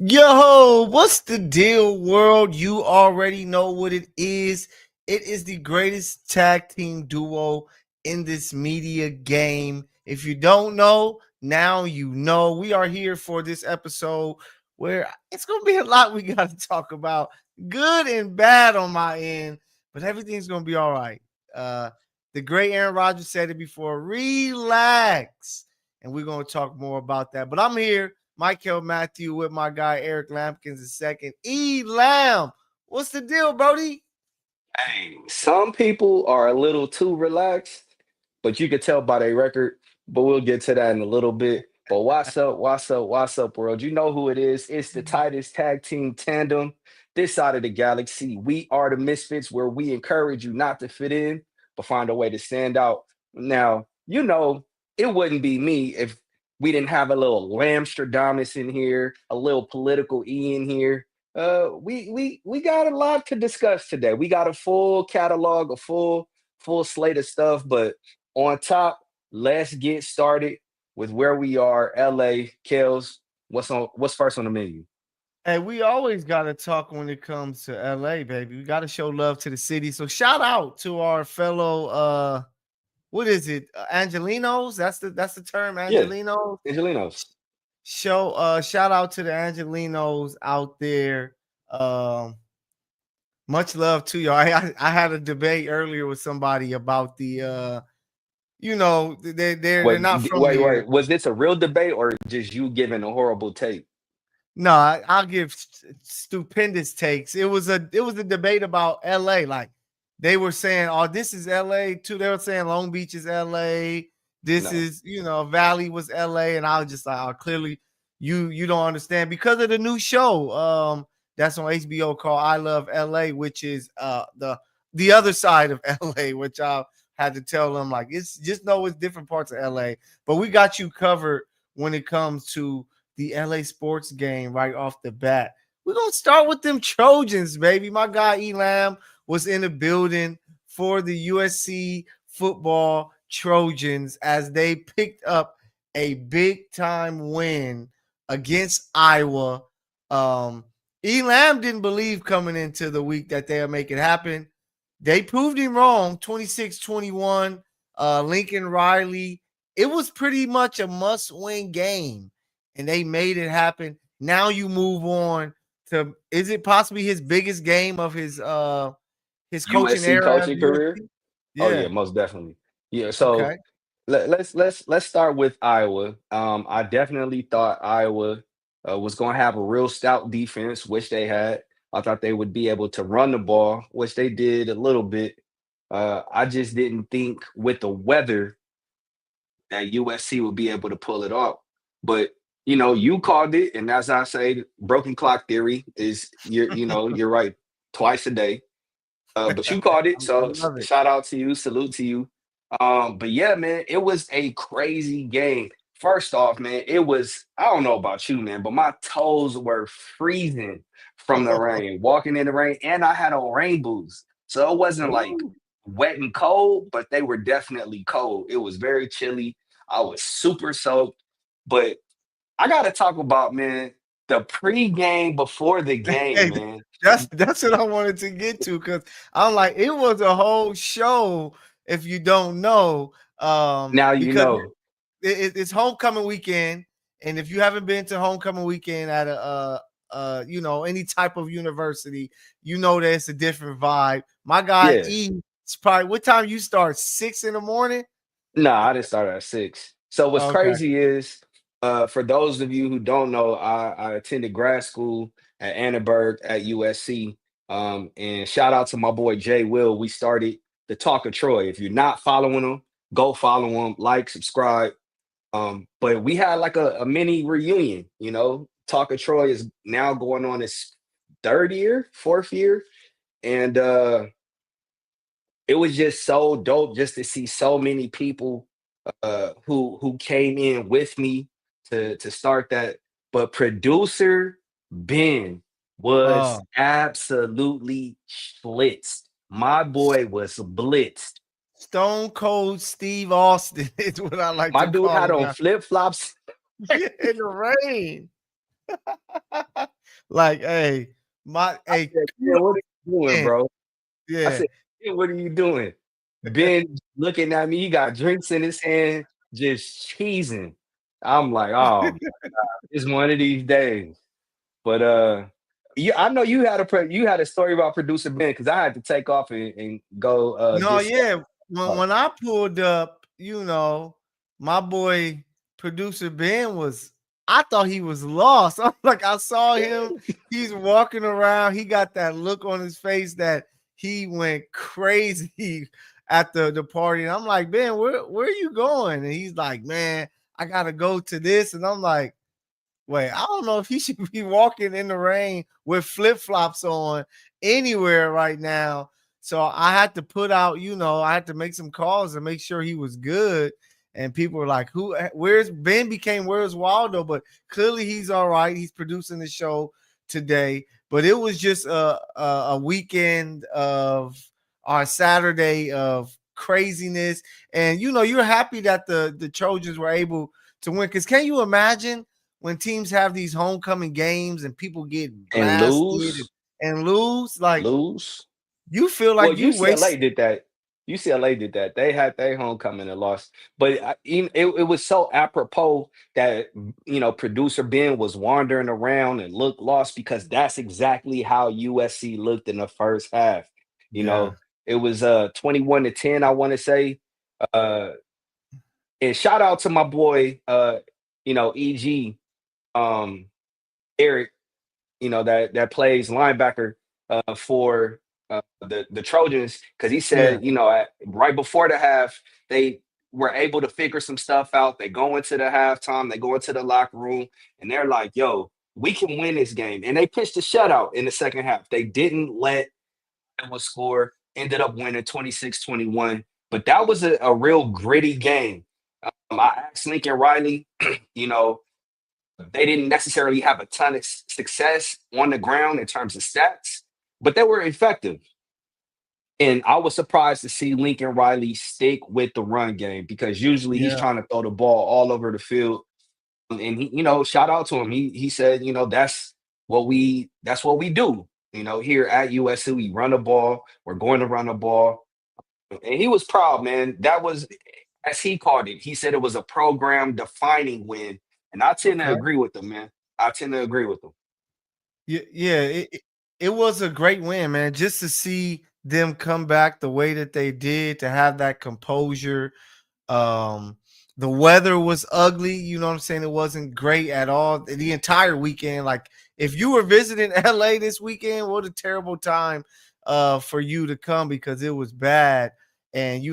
Yo, what's the deal, world? You already know what it is. It is the greatest tag team duo in this media game. If you don't know, now you know. We are here for this episode where it's going to be a lot we got to talk about, good and bad on my end, but everything's going to be all right. Uh, the great Aaron Rodgers said it before, relax. And we're going to talk more about that. But I'm here. Mykell Mathieu with my guy Eric Lambkins the second. Lamb, what's the deal, Brody? Hey, some people are a little too relaxed, but you could tell by their record. But we'll get to that in a little bit. But what's up, world? You know who it is. It's the tightest tag team tandem this side of the galaxy. We are the Misfits, where we encourage you not to fit in, but find a way to stand out. Now, it wouldn't be me if we didn't have a little Lamstradamus in here, a little political E in here. We got a lot to discuss today. We got a full catalog, a full slate of stuff. But on top, let's get started with where we are. LA, Kels, what's first on the menu? Hey, we always got to talk when it comes to LA, baby. We got to show love to the city. So shout out to our fellow what is it? Angelinos? That's the term, Yeah, Angelinos. Angelinos. Shout out to the Angelinos out there. Um Much love to you. I had a debate earlier with somebody about they're Wait, not from wait. here. Was this a real debate or just you giving a horrible take? No, I'll give stupendous takes. It was a debate about L.A. Like they were saying, "Oh, this is L.A. too." They were saying Long Beach is L.A. This No. is Valley was L.A. And I was just like, "Oh, clearly you don't understand because of the new show that's on HBO called I Love L.A., which is the other side of L.A., which I had to tell them like it's just know it's different parts of L.A. But we got you covered when it comes to the LA sports game right off the bat. We're going to start with them Trojans, baby. My guy Elam was in the building for the USC football Trojans as they picked up a big time win against Iowa. Elam didn't believe coming into the week that they'll make it happen. They proved him wrong 26-21. Lincoln Riley. It was pretty much a must win game and they made it happen. Now you move on to is it possibly his biggest game of his coaching USC era at coaching career? USC? Oh yeah, Yeah. most definitely. Yeah, so Okay. let's start with Iowa. I definitely thought Iowa was going to have a real stout defense, which they had. I thought they would be able to run the ball, which they did a little bit. I just didn't think with the weather that USC would be able to pull it off. But you called it, and as I say, broken clock theory is you're right twice a day. But you called it, I so love it. shout out to you, salute to you. But yeah, man, it was a crazy game. First off, man, it was, I don't know about you, man, but my toes were freezing from the rain, walking in the rain, and I had on rain boots. So it wasn't like Ooh. wet and cold, but they were definitely cold. It was very chilly. I was super soaked. But I gotta talk about, man, the pregame before the game, Hey, man. that's what I wanted to get to because I'm like, it was a whole show if you don't know. Now you Because know. it's homecoming weekend, and if you haven't been to homecoming weekend at a any type of university, you know that it's a different vibe. My guy Yeah. it's probably what time you start? 6 in the morning. No, I didn't start at 6. So what's Okay. crazy is, for those of you who don't know, I attended grad school at Annenberg at USC. And shout out to my boy Jay Will. We started the Talk of Troy. If you're not following him, go follow him, like, subscribe. But we had like a mini reunion, Talk of Troy is now going on its third year, fourth year. And it was just so dope just to see so many people who came in with me to start that. But producer Ben was Oh, absolutely blitzed. My boy was blitzed. Stone Cold Steve Austin is what I like My to dude call had him on now. flip flops. Yeah, in the rain. Like, hey, my I hey, said, "Man, what are you doing, man, bro?" I yeah. said, "Ben, what are you doing?" Ben looking at me, he got drinks in his hand, just cheesing. I'm like, "Oh, it's one of these days." But I know you had a story about producer Ben because I had to take off and go No, get stuff. yeah. When I pulled up, my boy producer Ben was I thought he was lost. I'm like, I saw him, he's walking around, he got that look on his face that he went crazy at the party. And I'm like, Ben, where are you going? And he's like, man, I gotta go to this. And I'm like, wait, I don't know if he should be walking in the rain with flip flops on anywhere right now. So I had to put out, I had to make some calls and make sure he was good. And people were like, where's Ben became Where's Waldo? But clearly he's all right. He's producing the show today. But it was just a weekend of our Saturday of craziness. And you're happy that the Trojans were able to win. Because can you imagine when teams have these homecoming games and people get And blasted lose, and lose, like lose. you feel Well, like you UCLA waste. did that. UCLA did that. They had their homecoming and lost, but it was so apropos that producer Ben was wandering around and looked lost because that's exactly how USC looked in the first half. You Yeah, know, it was 21-10, I want to say. Uh, and shout out to my boy, EG, um, Eric, that plays linebacker for the Trojans because he yeah, said, right before the half, they were able to figure some stuff out. They go into the halftime, they go into the locker room, and they're like, "Yo, we can win this game." And they pitched a shutout in the second half. They didn't let Iowa score. Ended up winning 26-21. But that was a real gritty game. I asked Lincoln Riley, you know, they didn't necessarily have a ton of success on the ground in terms of stats, but they were effective. And I was surprised to see Lincoln Riley stick with the run game because usually he's yeah. trying to throw the ball all over the field. And he, shout out to him. He said, that's what we do. Here at USC, we run the ball. We're going to run the ball. And he was proud, man. That was, as he called it, he said it was a program defining win. And I tend to Okay. agree with him, man. I tend to agree with him. Yeah, yeah. It was a great win, man. Just to see them come back the way that they did, to have that composure. Um, the weather was ugly. You know what I'm saying? It wasn't great at all the entire weekend. Like if you were visiting LA this weekend, what a terrible time for you to come because it was bad. And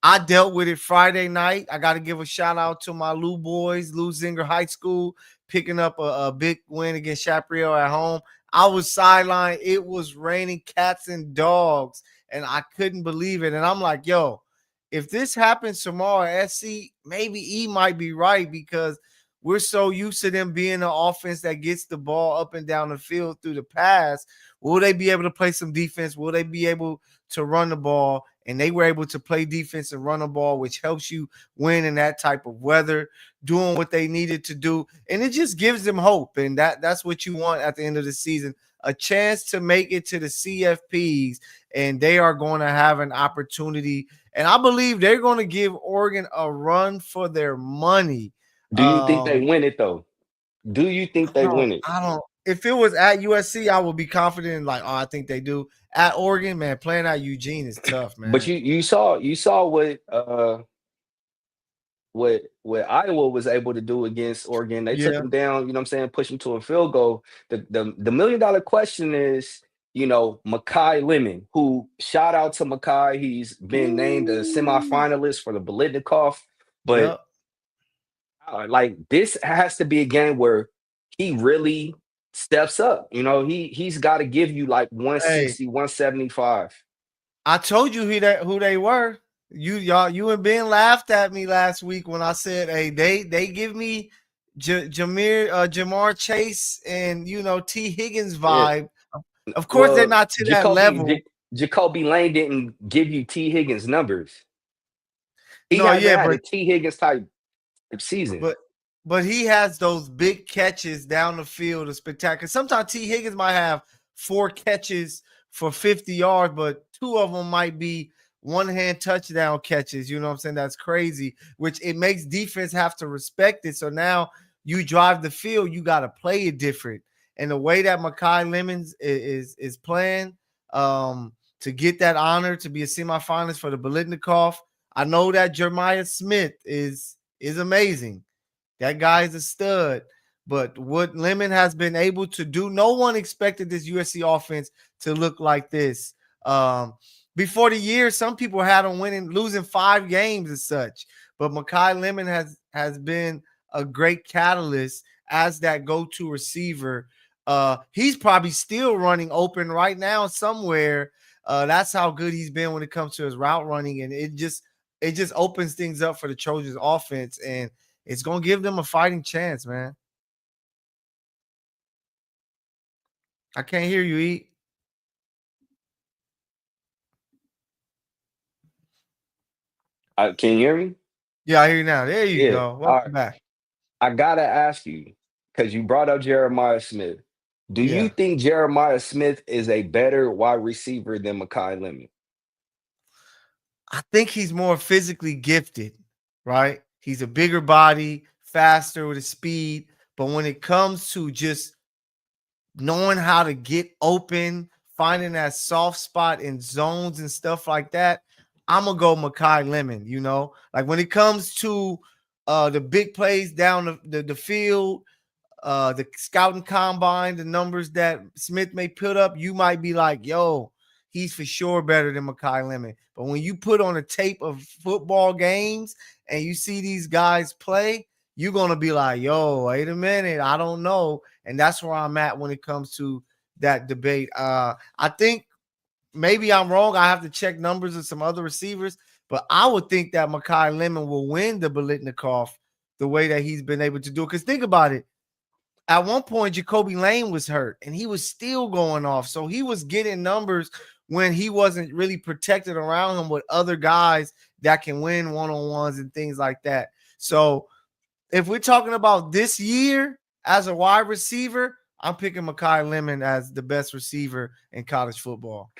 I dealt with it Friday night. I got to give a shout out to my Lou boys, Lou Zinger High School, picking up a big win against Chaparral at home. I was sidelined. It was raining cats and dogs, and I couldn't believe it. And I'm like, yo, if this happens tomorrow at SC, maybe E might be right because we're so used to them being an offense that gets the ball up and down the field through the pass. Will they be able to play some defense? Will they be able to run the ball? And they were able to play defense and run the ball, which helps you win in that type of weather, doing what they needed to do. And it just gives them hope. And that's what you want at the end of the season, a chance to make it to the CFPs. And they are going to have an opportunity. And I believe they're going to give Oregon a run for their money. Do you think they win it though? Do you think they win it? I don't. If it was at USC, I would be confident. Like, oh, I think they do. At Oregon, man, playing at Eugene is tough, But man. you saw what Iowa was able to do against Oregon. They took Yeah, them down, you know what I'm saying, push them to a field goal. The $1 million question is, Mykell Lemon, who shout out to Mykell. He's been named a ooh, semifinalist for the Bolitnikoff. But yep. like this has to be a game where he really steps up. He's got to give you like Hey, 160, 175. I told you who they were. You and Ben laughed at me last week when I said, "Hey, they give me Jamar Chase and T Higgins Yeah. vibe." Of course, they're Well, not to that level. Jacoby Lane didn't give you T. Higgins numbers. He No, hasn't yeah, had a T. Higgins type season. but but he has those big catches down the field, a spectacular. Sometimes T. Higgins might have 4 catches for 50 yards, but 2 of them might be one-hand touchdown catches. You know what I'm saying? That's crazy, which it makes defense have to respect it. So now you drive the field, you got to play it different. And the way that Mykell Lemons is playing to get that honor to be a semifinalist for the Biletnikoff, I know that Jeremiah Smith is amazing. That guy is a stud. But what Lemon has been able to do, no one expected this USC offense to look like this. Before the year, some people had them losing 5 games and such. But Mykell Lemon has been a great catalyst as that go-to receiver. He's probably still running open right now somewhere. That's how good he's been when it comes to his route running, and it just opens things up for the Trojans offense, and it's gonna give them a fighting chance, man. I can't hear you, Eat. Can you hear me? Yeah, I hear you now. There you Yeah. go. All right. Welcome back. I gotta ask you, because you brought up Jeremiah Smith. Do you Yeah. think Jeremiah Smith is a better wide receiver than Mykell Lemon? I think he's more physically gifted, right? He's a bigger body, faster with his speed. But when it comes to just knowing how to get open, finding that soft spot in zones and stuff like that, I'm gonna go Mykell Lemon. You know, like when it comes to the big plays down the field, the scouting combine, the numbers that Smith may put up, you might be like, yo, he's for sure better than Mykell Lemon. But when you put on a tape of football games and you see these guys play, you're going to be like, yo, wait a minute, I don't know. And that's where I'm at when it comes to that debate. I think maybe I'm wrong. I have to check numbers of some other receivers, but I would think that Mykell Lemon will win the Biletnikoff the way that he's been able to do it. Because think about it. At one point, Jacoby Lane was hurt and he was still going off. So he was getting numbers when he wasn't really protected around him with other guys that can win one-on-ones and things like that. So if we're talking about this year as a wide receiver, I'm picking Mykell Lemon as the best receiver in college football.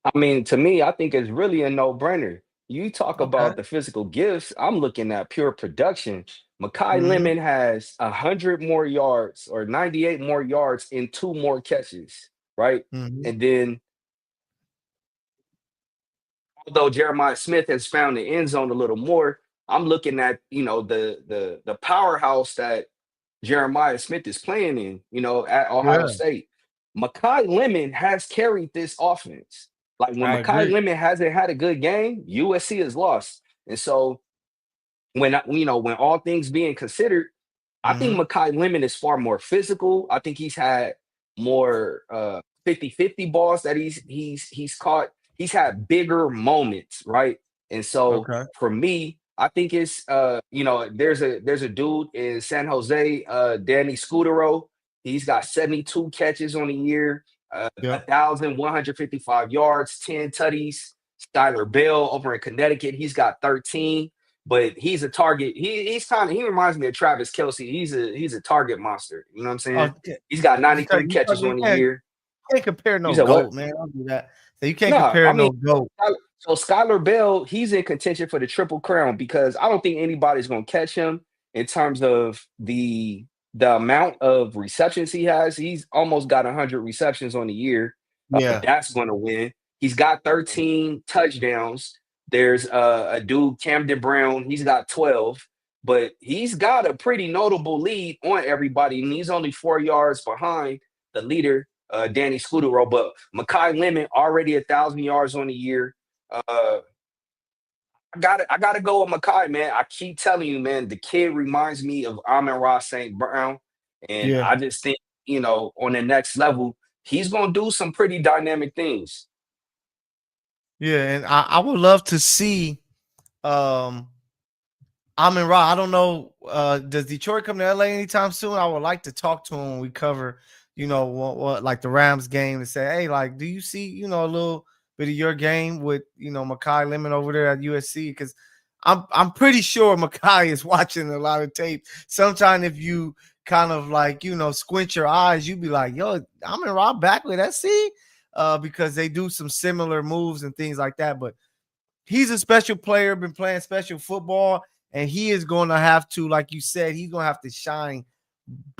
I mean, to me, I think it's really a no-brainer. You talk Okay. about the physical gifts, I'm looking at pure production. Mykell Mm-hmm. Lemon has 100 more yards or 98 more yards in 2 more catches, right? Mm-hmm. And then, although Jeremiah Smith has found the end zone a little more, I'm looking at, the powerhouse that Jeremiah Smith is playing in, at Ohio Yeah, State. Mykell Lemon has carried this offense. Like when I Mykell agree. Lemon hasn't had a good game, USC has lost. And so when all things being considered, I think Mm-hmm. Mykell Lemon is far more physical. I think he's had more 50-50 balls that he's caught. He's had bigger moments, right? And so Okay. for me, I think it's there's a dude in San Jose, Danny Scudero. He's got 72 catches on the year, Yep. 1,155 yards, 10 tutties. Skylar Bell over in Connecticut, he's got 13, but he's a target. He reminds me of Travis Kelce. He's a target monster. You know what I'm Oh, saying? He's got 93 catches you on the can't year. compare You no said what? GOAT, man. Don't do that. So you can't No, compare I mean, no GOAT. So Skylar Bell, he's in contention for the triple crown because I don't think anybody's going to catch him in terms of the amount of receptions he has. He's almost got 100 receptions on the year. Yeah. That's going to win. He's got 13 touchdowns. There's a dude, Camden Brown. He's got 12, but he's got a pretty notable lead on everybody, and he's only 4 yards behind the leader, Danny Scudero. But Mykell Lemon already 1,000 yards on the year. Uh, I gotta go with Mykell, man. I keep telling you, man, the kid reminds me of Amon-Ra St. Brown. And Yeah. I just think, on the next level, he's gonna do some pretty dynamic things. Yeah. And I would love to see Amon Ra. I don't know. Does Detroit come to LA anytime soon? I would like to talk to him when we cover, what like the Rams game and say, hey, like, do you see, a little bit of your game with, Mykell Lemon over there at USC? Because I'm pretty sure Mykell is watching a lot of tape. Sometimes if you kind of like, squint your eyes, you be like, yo, I'm in Rob Backley. That's see, because they do some similar moves and things like that. But he's a special player, been playing special football, and he is going to have to, like you said, he's going to have to shine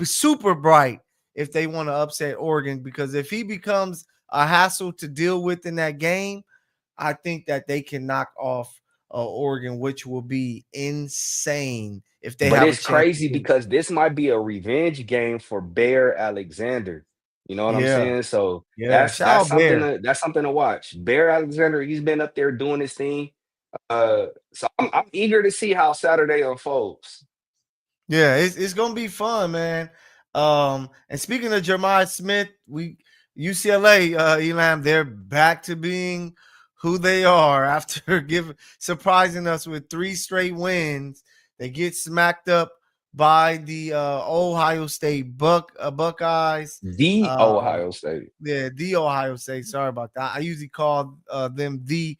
super bright if they want to upset Oregon. Because if he becomes a hassle to deal with in that game, I think that they can knock off Oregon, which will be insane if they But have a it's chance crazy to. because this might be a revenge game for Bear Alexander. You know what I'm Yeah, saying? So yeah. that's Shout that's out something Bear. to that's something to watch. Bear Alexander, he's been up there doing his thing. So I'm eager to see how Saturday unfolds. Yeah, it's gonna be fun, man. And speaking of Jeremiah Smith, we UCLA, Elam, they're back to being who they are after giving surprising us with 3 straight wins. They get smacked up by the Ohio State Buckeyes. The Um, Ohio State. yeah, the Ohio State. Sorry about that. I usually call them the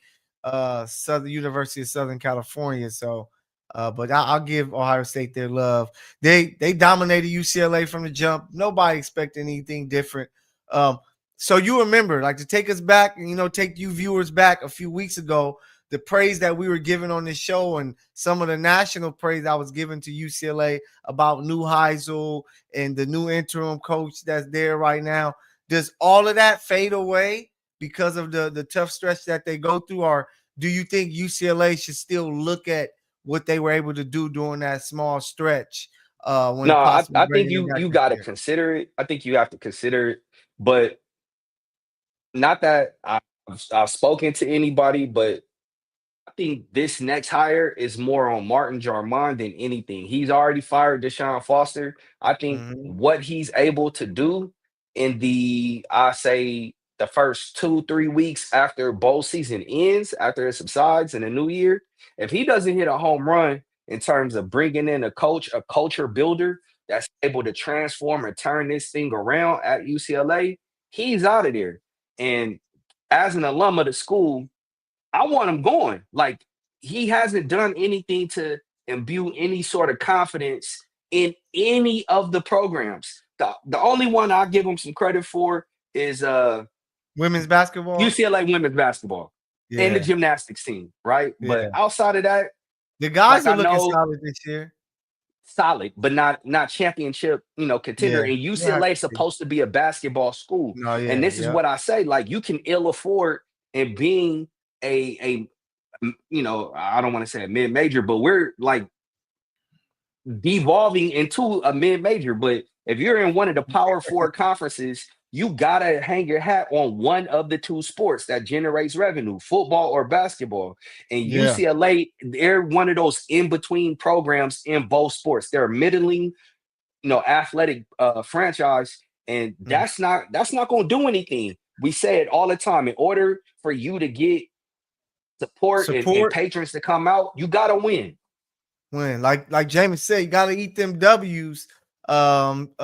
Southern University of Southern California. So, but I'll give Ohio State their love. They dominated UCLA from the jump. Nobody expected anything different. Um, so you remember, like to take us back, and take you viewers back a few weeks ago, the praise that we were given on this show and some of the national praise that was given to UCLA about new Heisel and the new interim coach that's there right now. Does all of that fade away because of the tough stretch that they go through, or do you think UCLA should still look at what they were able to do during that small stretch when No, I, possibly I think bringing them you back you this got to year? consider it. I think you have to consider it, but not that I've spoken to anybody, but I think this next hire is more on Martin Jarmon than anything. He's already fired Deshaun Foster. I think Mm-hmm. what he's able to do in I say the first 2, 3 weeks after bowl season ends, after it subsides in the new year, if he doesn't hit a home run in terms of bringing in a coach, a culture builder that's able to transform and turn this thing around at UCLA, he's out of there. And as an alum of the school, I want him going. Like he hasn't done anything to imbue any sort of confidence in any of the programs. The only one I give him some credit for is Women's basketball? UCLA women's basketball and the Yeah, gymnastics team, right? But yeah. outside of that, The guys like are I looking know solid this year. solid, but not championship, contender. Yeah, And we'll have UCLA to is see. supposed to be a basketball school. No, And yeah, this is yeah. what I say: like you can ill afford and being a I don't want to say a mid major, but we're like devolving into a mid major. But if you're in one of the power four conferences, you gotta hang your hat on one of the two sports that generates revenue, football or basketball. And Yeah. UCLA, they're one of those in between programs in both sports. They're a middling, athletic franchise, and Mm. that's not going to do anything. We say it all the time. In order for you to get support and Support. patrons to come out, you got to win. Win. Like James said, you gotta eat them W's. But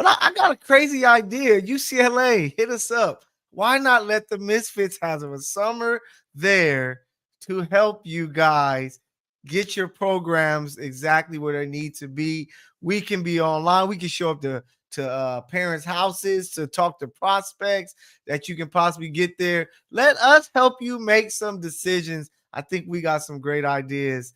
I got a crazy idea. UCLA, hit us up. Why not let the Misfits have a summer there to help you guys get your programs exactly where they need to be? We can be online. We can show up to parents' houses to talk to prospects that you can possibly get there. Let us help you make some decisions. I think we got some great ideas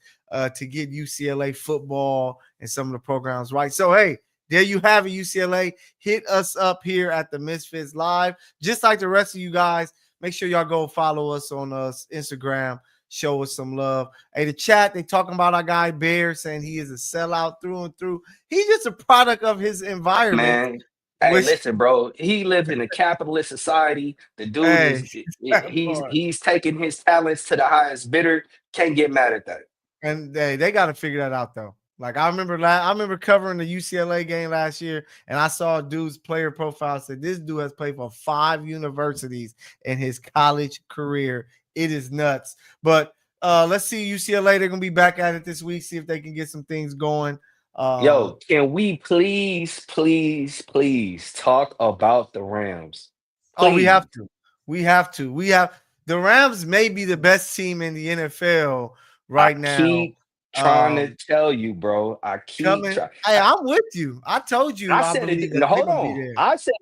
to get UCLA football and some of the programs right. So, hey, there you have it, UCLA. Hit us up here at the Misfits Live. Just like the rest of you guys, make sure y'all go follow us on Instagram. Show us some love. Hey, the chat, they talking about our guy Bear, saying he is a sellout through and through. He's just a product of his environment, Man, hey, which, listen, bro. He lives in a capitalist society. The dude hey, is that he's part. he's taking his talents to the highest bidder. Can't get mad at that. And they got to figure that out though. Like I remember covering the UCLA game last year, and I saw a dude's player profile said this dude has played for 5 universities in his college career. It is nuts. But let's see UCLA. They're gonna be back at it this week. See if they can get some things going. Yo, can we please, please, please talk about the Rams? Oh, we Please. have to. We have to. We have the Rams may be the best team in the NFL right now. keep trying to Um, tell you, bro. I keep coming. trying. Hey, I'm with you. I told you I I said believe it. that No, they're hold gonna be on. there. I said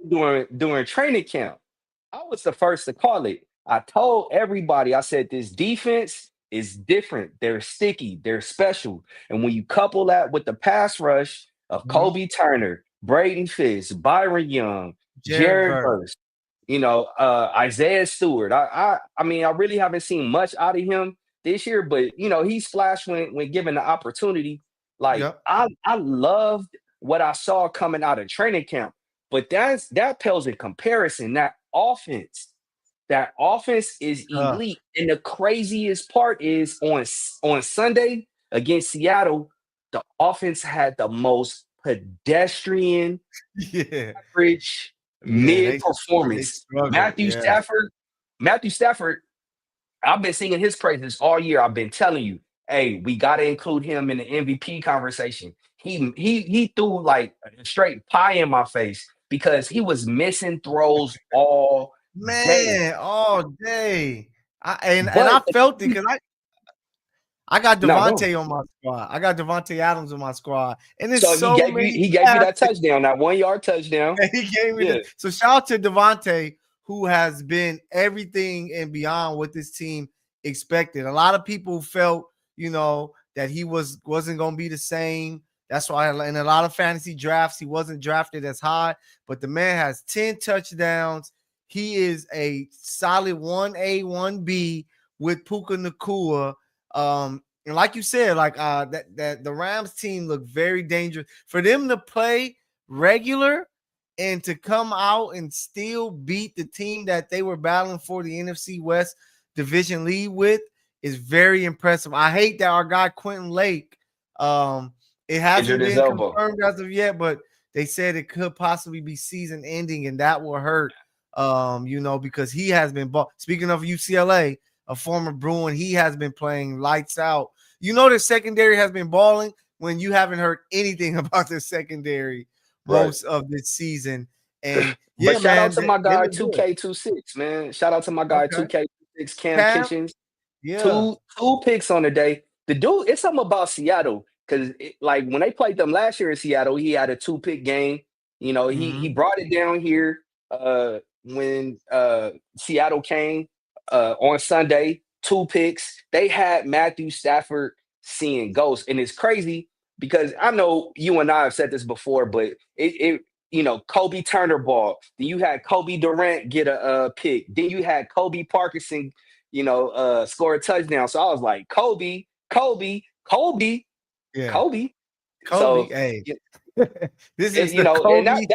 during training camp. I was the first to call it. I told everybody. I said this defense is different. They're sticky. They're special. And when you couple that with the pass rush of Mhm. Kobe Turner, Braden Fitz, Byron Young, Jared Jared Verse. Verse, Isaiah Stewart. I mean, I really haven't seen much out of him this year, but he's flashed when given the opportunity. Like Yep. I loved what I saw coming out of training camp, but that pales in comparison. That offense is Tough. elite, and the craziest part is on Sunday against Seattle, the offense had the most pedestrian Yeah. average Yeah. mid They performance. struggled. Matthew Yeah. Stafford, Matthew Stafford, I've been singing his praises all year. I've been telling you, hey, we got to include him in the MVP conversation. He threw like a straight pie in my face because he was missing throws all day. Man, all day. And I But felt it because I got no, go. Devontae on my squad. I got Devontae Adams on my squad. And there's So he so gave you many he gave you that passes. touchdown, that 1 yard touchdown. He gave me Yeah, the so shout out to Devontae, who has been everything and beyond what this team expected. A lot of people felt, that he wasn't gonna be the same. That's why in a lot of fantasy drafts, he wasn't drafted as high, but the man has 10 touchdowns. He is a solid 1A, 1B with Puka Nakua. And like you said, like that the Rams team looked very dangerous. For them to play regular and to come out and still beat the team that they were battling for the NFC West division lead with is very impressive. I hate that our guy Quentin Lake, it injured hasn't his been elbow. confirmed as of yet, but they said it could possibly be season ending, and that will hurt. Because he has been speaking of UCLA, a former Bruin, he has been playing lights out. The secondary has been balling when you haven't heard anything about the secondary Right. most of this season. And But yeah, shout out man, to they, my they guy look good. 2K26, man. Shout out to my guy Okay. 2K26, Cam Cam, Kitchens. yeah. Two picks on the day. The dude, it's something about Seattle because like when they played them last year in Seattle, he had a 2 pick game. He Mm-hmm. brought it down here when Seattle came on Sunday. 2 picks. They had Matthew Stafford seeing ghosts, and it's crazy because I know you and I have said this before, but Kobe Turner ball. Then you had Kobe Durant get a pick. Then you had Kobe Parkinson score a touchdown. So I was like, Kobe, Kobe, Kobe, Yeah. Kobe. Kobe, So hey. y- This is the and that Kobe.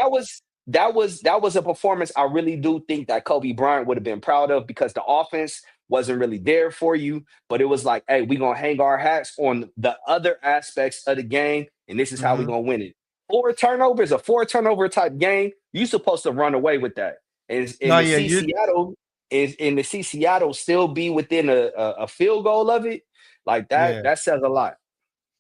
that was that was a performance I really do think that Kobe Bryant would have been proud of because the offense wasn't really there for you, but it was like, hey, we're gonna hang our hats on the other aspects of the game, and this is how we're Mm-hmm. gonna win it. Four turnovers, a four turnover type game, you're supposed to run away with that. And No, to yeah, see you Seattle still be within a field goal of it, like that, yeah. that says a lot.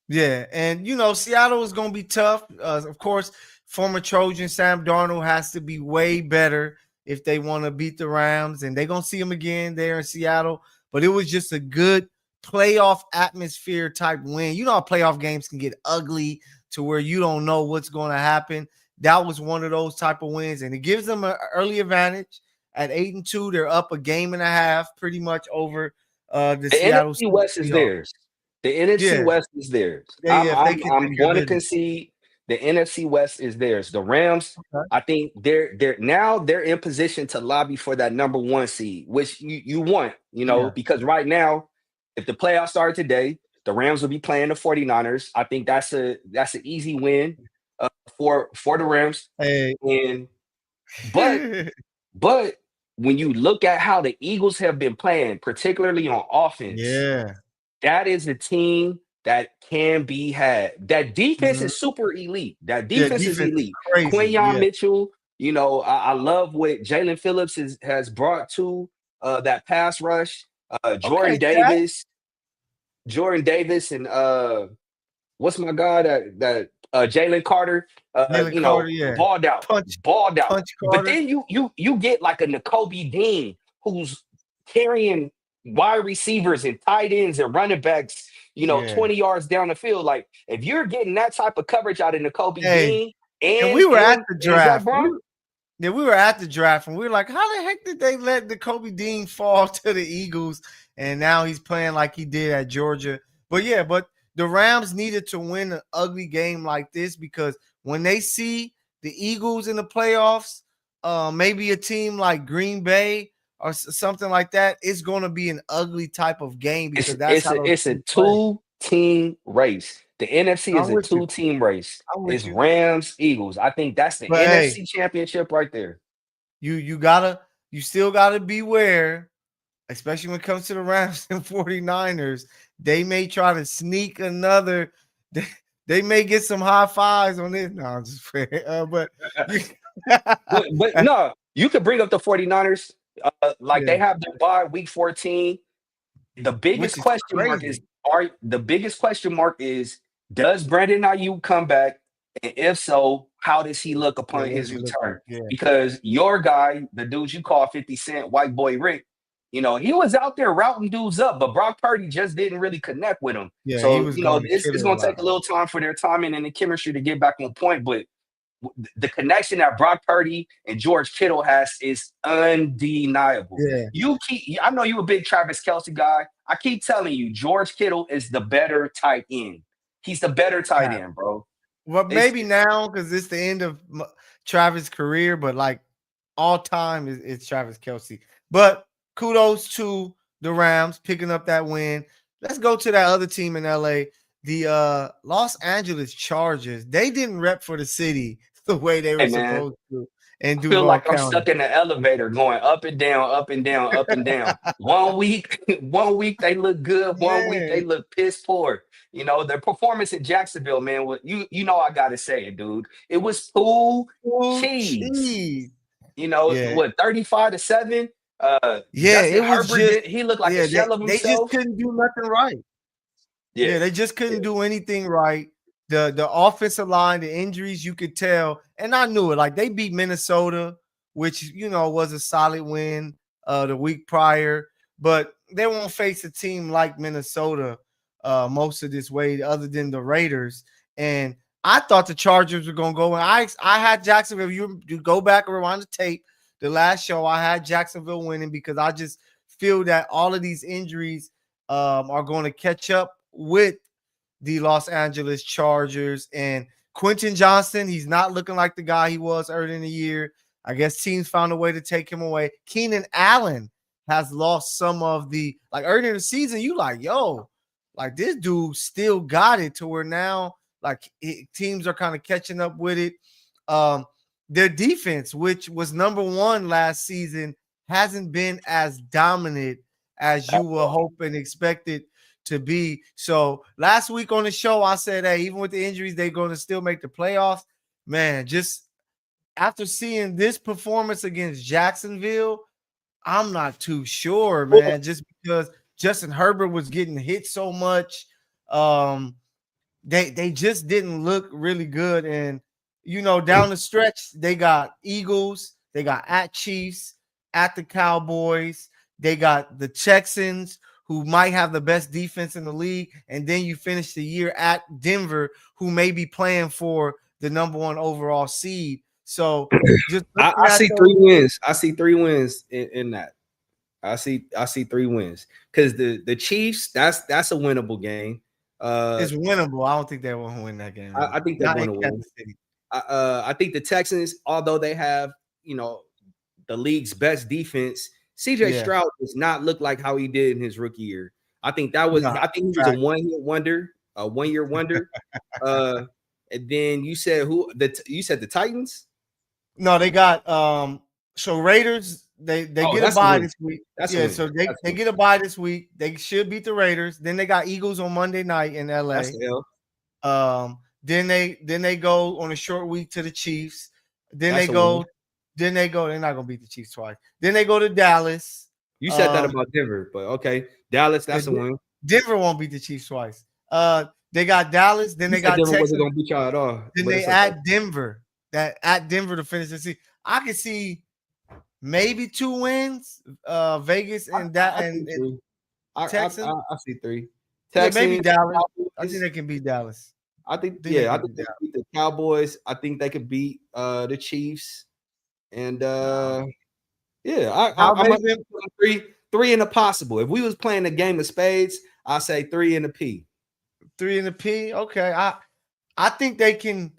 Yeah, and Seattle is going to be tough. Of course, former Trojan Sam Darnold has to be way better if they want to beat the Rams, and they're going to see him again there in Seattle. But it was just a good playoff atmosphere type win. You know how playoff games can get ugly to where you don't know what's going to happen. That was one of those type of wins, and it gives them an early advantage. At 8-2, they're up a game and a half, pretty much over the The Seattle NFC West is Seahawks. theirs. The NFC Yeah, West is theirs. yeah, I'm if they I'm can I'm take care of going to business. concede the NFC West is theirs. The Rams, Okay. I think they're in position to lobby for that number one seed, which you want, Yeah. because right now, if the playoffs start today, the Rams will be playing the 49ers. I think that's an easy win for the Rams. Hey. And but but when you look at how the Eagles have been playing, particularly on offense, Yeah. that is a team that can be had. That defense Mhm. is super elite. That Yeah, defense is defense is elite. crazy. Quinyon Yeah. Mitchell, I love what Jalen Phillips has brought to that pass rush. Okay, Cat. Jordan Davis, and what's my guy that Jalen Carter, Jalen Carter, yeah. balled out, Punch balled out. Punch But Carter. then you get like a N'Kobe Dean who's carrying wide receivers and tight ends and running backs, Yeah. 20 yards down the field. Like, if you're getting that type of coverage out of Nakobe Hey, Dean and we were at and, the and Zach draft. Brown, We were at the draft, and we were like, how the heck did they let the Kobe Dean fall to the Eagles? And now he's playing like he did at Georgia. But the Rams needed to win an ugly game like this because when they see the Eagles in the playoffs, maybe a team like Green Bay or something like that, it's going to be an ugly type of game it's because that's it's how a those it's a teams play. two-team race. The NFC I'm is a with you. two-team race. I'm with It's you. Rams, Eagles. I think that's the But hey, NFC championship right there. you still gotta beware, especially when it comes to the Rams and 49ers. They may try to sneak another. They may get some high fives on this. No, I'm just playing. But you, But no, you could bring up the 49ers. Like, yeah, they have their bye week 14. The which biggest is question mark is crazy. does Brandon Ayuk come back? And if so, how does he look Yeah, upon what does his he look like? return? Yeah, Because your guy, the dude you call 50 Cent, white boy Rick, he was out there routing dudes up, but Brock Purdy just didn't really connect with him. yeah, he So, was going to it's Kittle a going to lot. take a little time for their timing and the chemistry to get back on point. But the connection that Brock Purdy and George Kittle has is undeniable. Yeah, I know you're a big Travis Kelce guy. I keep telling you, George Kittle is the better tight end. He's the better tight yeah. end, bro. Well, It's maybe now because it's the end of Travis' career, but like all time is it's Travis Kelsey. But kudos to the Rams picking up that win. Let's go to that other team in LA, the Los Angeles Chargers. They didn't rep for the city the way they were Hey, man. supposed to in I feel Duval like I'm County. stuck in the elevator going up and down, up and down, up and down. One week, one week they look good. One week they Man, look piss poor. Their performance in Jacksonville, man. I gotta say it, dude. It was full oh cheese. cheese. Yeah, 35-7. yeah, Justin it was Herbert just he looked like a yeah, shell of they just himself. couldn't do nothing right. Yeah, Yeah, they just yeah. couldn't do anything right. The offensive line, the injuries, you could tell, and I knew it. Like they beat Minnesota, which was a solid win the week prior, but they won't face a team like Minnesota most of this way, other than the Raiders. And I thought the Chargers were gonna go. And I had Jacksonville. You go back and rewind the tape. The last show I had Jacksonville winning because I just feel that all of these injuries are going to catch up with the Los Angeles Chargers. And Quentin Johnston, he's not looking like the guy he was early in the year. I guess teams found a way to take him away. Keenan Allen has lost some of like early in the season, you like, yo, like this dude still got it to where now like teams are kind of catching up with it. Um, their defense, which was number one last season, hasn't been as dominant as you will hope and expect it to be. So last week on the show, I said, hey, even with the injuries, they're going to still make the playoffs. Man, just after seeing this performance against Jacksonville, I'm not too sure, man. Just because Justin Herbert was getting hit so much, they just didn't look really good. And down the stretch, they got Eagles, they got at Chiefs, at the Cowboys, they got the Texans, who might have the best defense in the league, and then you finish the year at Denver, who may be playing for the number one overall seed. So just looking I at see those, 3 wins. I see 3 wins in that. I see 3 wins because the Chiefs, that's a winnable game. it's winnable. I don't think they will win that game, though. I think they're Not going in to win. Kansas City. I think the Texans, although they have the league's best defense, CJ Yeah. Stroud does not look like how he did in his rookie year. I think he was a one-year wonder. And then you said you said the Titans? No, they got so Raiders, they get a bye this week. So they get a bye this week. They should beat the Raiders. Then they got Eagles on Monday night in LA. That's the L. Then they go on a short week to the Chiefs. They're not gonna beat the Chiefs twice. Then they go to Dallas. You said that about Denver, but okay. Dallas, that's a win. Denver won't beat the Chiefs twice. They got Dallas, then they got Denver Texas. wasn't gonna beat y'all at all. Then they at Denver. At Denver to finish the season. I could see maybe 2 wins. Vegas and I Texans. see 3. Yeah, maybe Texans, Dallas. I think Cowboys. they can beat Dallas. I think Think they I can think beat they Dallas. could beat the Cowboys. I think they could beat the Chiefs. And yeah, How I'm they up been? three in the possible. If we was playing a game of spades, I say 3 in the P. 3 in the P. Okay, I think they can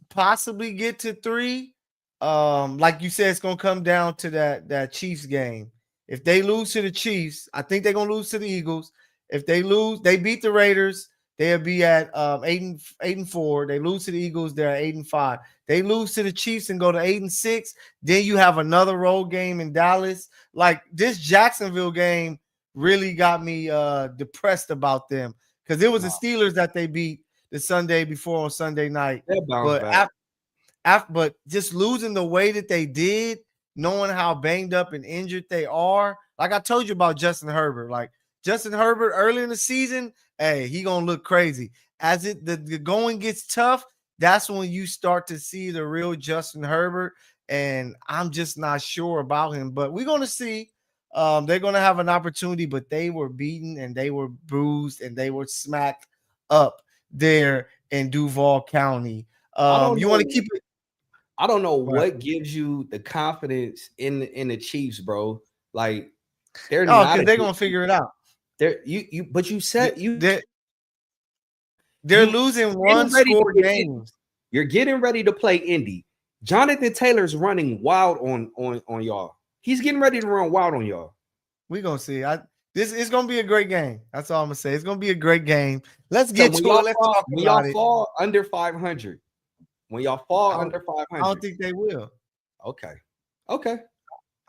possibly get to 3. Like you said, it's gonna come down to that Chiefs game. If they lose to the Chiefs, I think they're gonna lose to the Eagles. If they lose, they beat the Raiders, they'll be at 8-4. They lose to the Eagles, they're at 8-5. They lose to the Chiefs and go to 8-6. Then you have another road game in Dallas. Like this Jacksonville game really got me depressed about them because it was the Steelers that they beat the Sunday before on Sunday night. They'll bounce But back. but just losing the way that they did, knowing how banged up and injured they are. Like I told you about Justin Herbert. Like Justin Herbert early in the season, hey, he gonna look crazy. As the going gets tough, that's when you start to see the real Justin Herbert. And I'm just not sure about him. But we're gonna see. They're gonna have an opportunity, but they were beaten and they were bruised and they were smacked up there in Duval County. You want to keep it? I don't know what gives you the confidence in the Chiefs, bro. Like they're not because they're gonna figure it out. But you said they're losing one score games. You're getting ready to play Indy. Jonathan Taylor's running wild on y'all. He's getting ready to run wild on y'all. We're gonna see. This is gonna be a great game. That's all I'm gonna say. It's gonna be a great game. Let's get to it. Let's talk about y'all it. Fall under 500. When y'all fall under 500, I don't think they will. Okay. I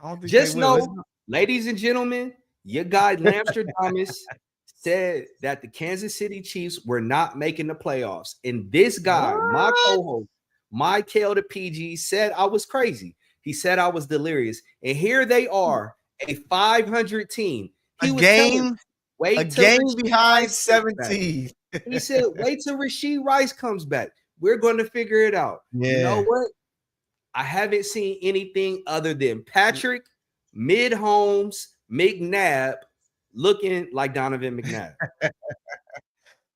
don't think Just they will. know, ladies and gentlemen, your guy Lambkins said that the Kansas City Chiefs were not making the playoffs, and this guy, my co-host, Mykell the PG, said I was crazy. He said I was delirious, and here they are, a 500 team. He was game behind 17. He said, "Wait till Rashee Rice comes back. We're going to figure it out." Yeah. You know what? I haven't seen anything other than Patrick Mid-Holmes McNabb looking like Donovan McNabb.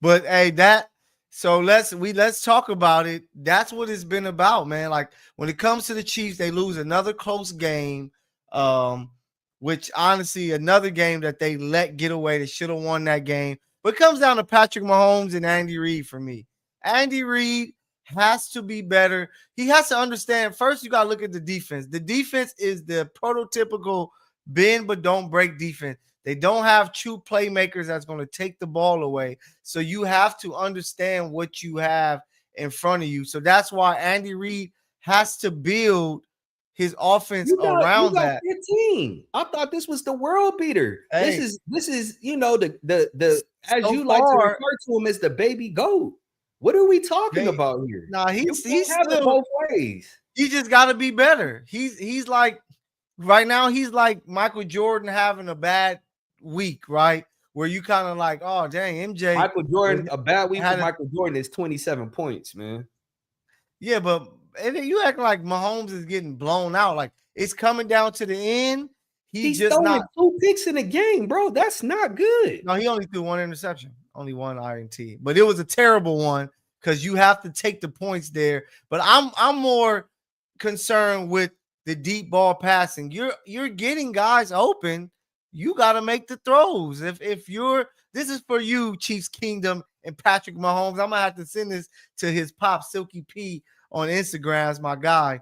But hey, let's talk about it. That's what it's been about, man. Like when it comes to the Chiefs, they lose another close game. Which honestly, another game that they let get away. They should have won that game. But it comes down to Patrick Mahomes and Andy Reid for me. Andy Reid has to be better. He has to understand. First, you got to look at the defense. The defense is the prototypical bend but don't break defense. They don't have true playmakers that's going to take the ball away. So you have to understand what you have in front of you. So that's why Andy Reid has to build his offense around that. 15. I thought this was the world beater. Hey, this is the as so you like to refer to him as the baby goat. What are we talking about here? Nah, he's still both ways. He just got to be better. He's like right now. He's like Michael Jordan having a bad week, right? Where you kind of like, oh dang, MJ. Michael Jordan, a bad week for Michael Jordan is 27 points, man. Yeah, but and then you act like Mahomes is getting blown out. Like it's coming down to the end. He's just throwing 2 picks in a game, bro. That's not good. No, he only threw 1 interception, only 1 INT. But it was a terrible one because you have to take the points there. But I'm more concerned with the deep ball passing. You're getting guys open. You got to make the throws. This is for you, Chiefs Kingdom and Patrick Mahomes. I'm gonna have to send this to his pop Silky P on Instagram, as my guy.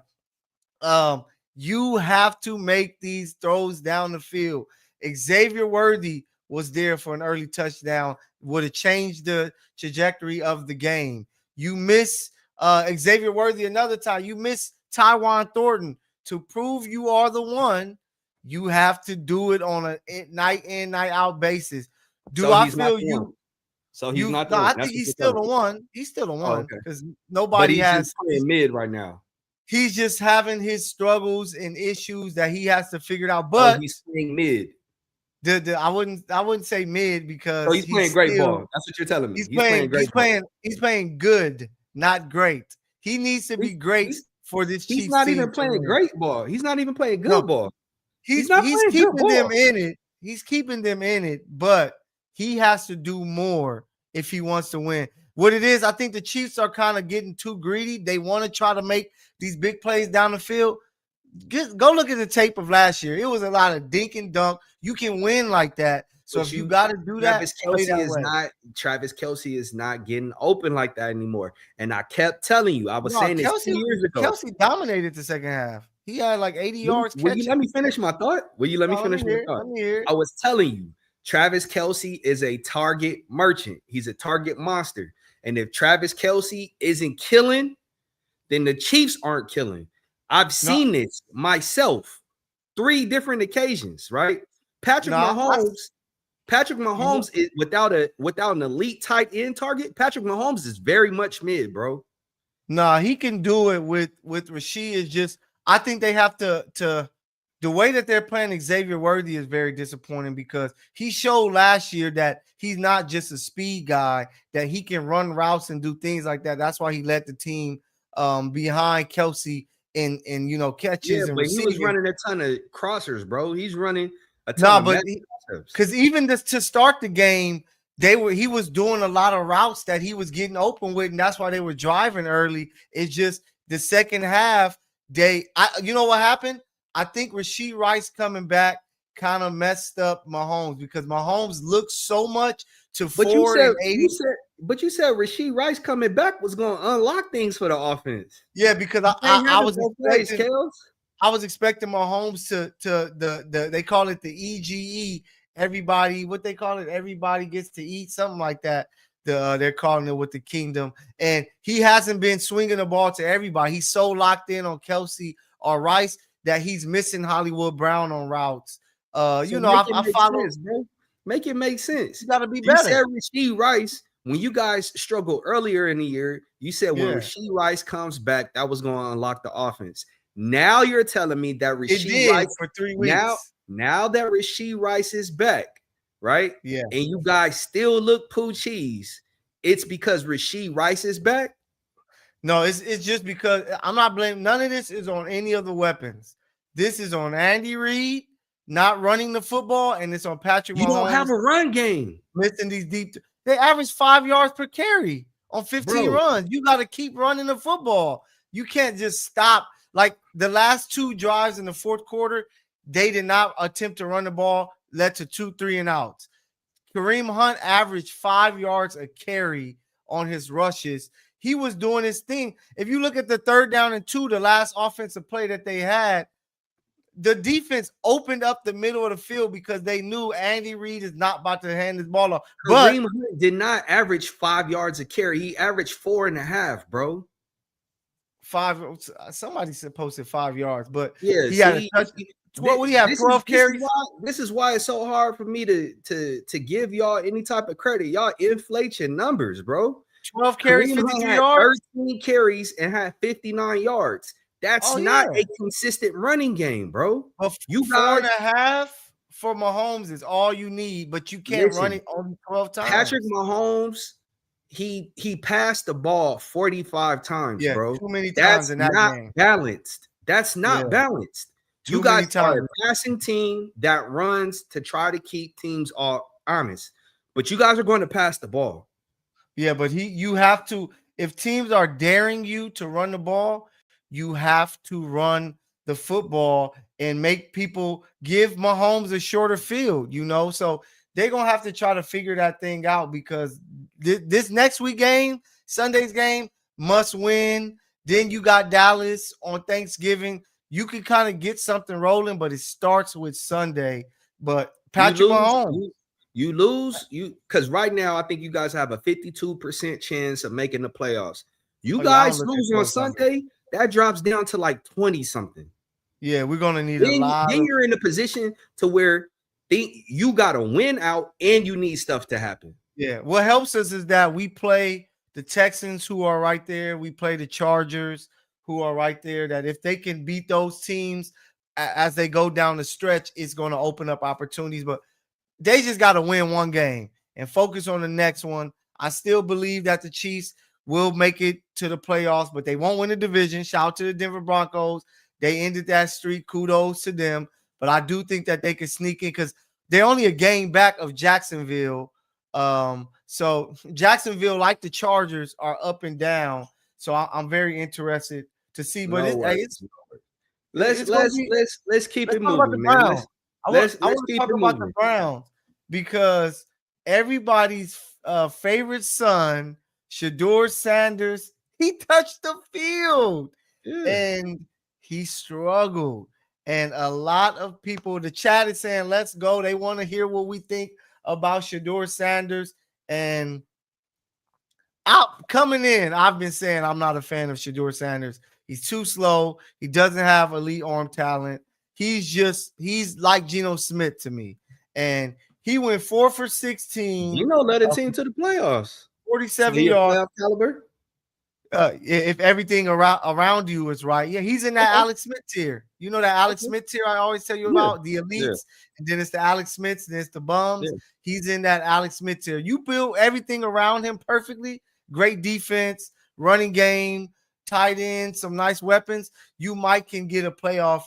You have to make these throws down the field. Xavier Worthy was there for an early touchdown, would have changed the trajectory of the game. You miss Xavier Worthy another time. You miss Tywan Thornton. To prove you are the one, you have to do it on a night in, night out basis. I feel you? So he's not. No, I think he's still the one. He's still the one because nobody has playing mid right now. He's just having his struggles and issues that he has to figure it out. But he's playing mid. I wouldn't say mid because he's playing great ball. That's what you're telling me. He's playing good, not great. He needs to be great for this Chiefs team. He's not even playing great ball. He's not even playing good ball. He's keeping them in it. He's keeping them in it, but he has to do more if he wants to win. What it is, I think the Chiefs are kind of getting too greedy. They want to try to make these big plays down the field. Go look at the tape of last year. It was a lot of dink and dunk. You can win like that. So if you got to do that, Travis Kelce is not getting open like that anymore. And I kept telling you, I was saying this 2 years ago. Kelce dominated the second half. He had like 80 yards. Will you let me finish my thought? I was telling you, Travis Kelce is a target merchant. He's a target monster. And if Travis Kelce isn't killing, then the Chiefs aren't killing. I've seen this myself 3 different occasions, right? Patrick Mahomes is without an elite tight end target. Patrick Mahomes is very much mid, bro. He can do it with Rasheed. Is just I think they have to the way that they're playing Xavier Worthy is very disappointing because he showed last year that he's not just a speed guy, that he can run routes and do things like that. That's why he led the team behind Kelce in catches and receiving. He was running a ton of crossers, bro. He's running a ton of because even to start the game, he was doing a lot of routes that he was getting open with, and that's why they were driving early. It's just the second half, you know what happened? I think Rashee Rice coming back kind of messed up Mahomes because Mahomes looked so much to 480. But you said Rashee Rice coming back was going to unlock things for the offense. Yeah, because I was expecting Mahomes to they call it the EGE. Everybody, what they call it, everybody gets to eat, something like that. They're calling it with the kingdom. And he hasn't been swinging the ball to everybody. He's so locked in on Kelce or Rice that he's missing Hollywood Brown on routes. I follow. Make it make sense. You got to be better. You said Rashee Rice, when you guys struggled earlier in the year, you said when Rashee Rice comes back, that was going to unlock the offense. Now you're telling me that Rashee Rice for 3 weeks. Now that Rashee Rice is back, right? Yeah. And you guys still look poo cheese. It's because Rashee Rice is back? No, it's just because I'm not blaming. None of this is on any of the weapons. This is on Andy Reid not running the football, and it's on Patrick Mahomes. You don't have a run game. Missing these deep. They average 5 yards per carry on 15 runs. You got to keep running the football. You can't just stop. Like the last 2 drives in the fourth quarter, they did not attempt to run the ball, led to 2 3-and-outs. Kareem Hunt averaged 5 yards a carry on his rushes. He was doing his thing. If you look at the 3rd down and 2, the last offensive play that they had, the defense opened up the middle of the field because they knew Andy Reid is not about to hand his ball off. Kareem Hunt did not average 5 yards a carry. He averaged 4.5, bro. 5. Somebody posted 5 yards, but yeah, he had a touch. What do you have? 12 carries. This is why it's so hard for me to give y'all any type of credit. Y'all inflate your numbers, bro. 12 carries, 53 yards. 13 carries and had 59 yards. That's not a consistent running game, bro. You 4.5 for Mahomes is all you need, but you can't run it only 12 times. Patrick Mahomes, he passed the ball 45 times, bro. Too many times in that game. Balanced. That's not balanced. You guys are a passing team that runs to try to keep teams all honest, but you guys are going to pass the ball. Yeah, but you have to. If teams are daring you to run the ball, you have to run the football and make people give Mahomes a shorter field. So they're gonna have to try to figure that thing out because this next week game, Sunday's game, must win. Then you got Dallas on Thanksgiving. You can kind of get something rolling, but it starts with Sunday. But Patrick Mahomes. You lose, because right now I think you guys have a 52% chance of making the playoffs. You guys lose on Sunday, that drops down to like 20-something. Yeah, we're gonna need a lot. Then you're in a position to where you gotta win out and you need stuff to happen. Yeah, what helps us is that we play the Texans, who are right there. We play the Chargers, who are right there. That if they can beat those teams as they go down the stretch, it's going to open up opportunities. But they just got to win one game and focus on the next one. I still believe that the Chiefs will make it to the playoffs, but they won't win the division. Shout out to the Denver Broncos. They ended that streak. Kudos to them. But I do think that they can sneak in because they're only a game back of Jacksonville So Jacksonville, like the Chargers, are up and down. So I'm very interested to see. But Let's keep it talk about the moving, man. Browns. I want to keep talk it about the moving. Browns because everybody's favorite son, Shedeur Sanders, he touched the field and he struggled. And a lot of people, the chat is saying, let's go. They want to hear what we think about Shedeur Sanders. And coming in, I've been saying I'm not a fan of Shedeur Sanders. He's too slow. He doesn't have elite arm talent. He's like Geno Smith to me. And he went 4 for 16. Led a team to the playoffs. 47 yards. Caliber. If everything around you is right. Yeah, he's in that Alex Smith tier. You know that Alex Smith tier I always tell you about? The elites, and then it's the Alex Smiths, and then it's the bums. Yeah. He's in that Alex Smith tier. You build everything around him perfectly. Great defense, running game, tight end, some nice weapons. You can get a playoff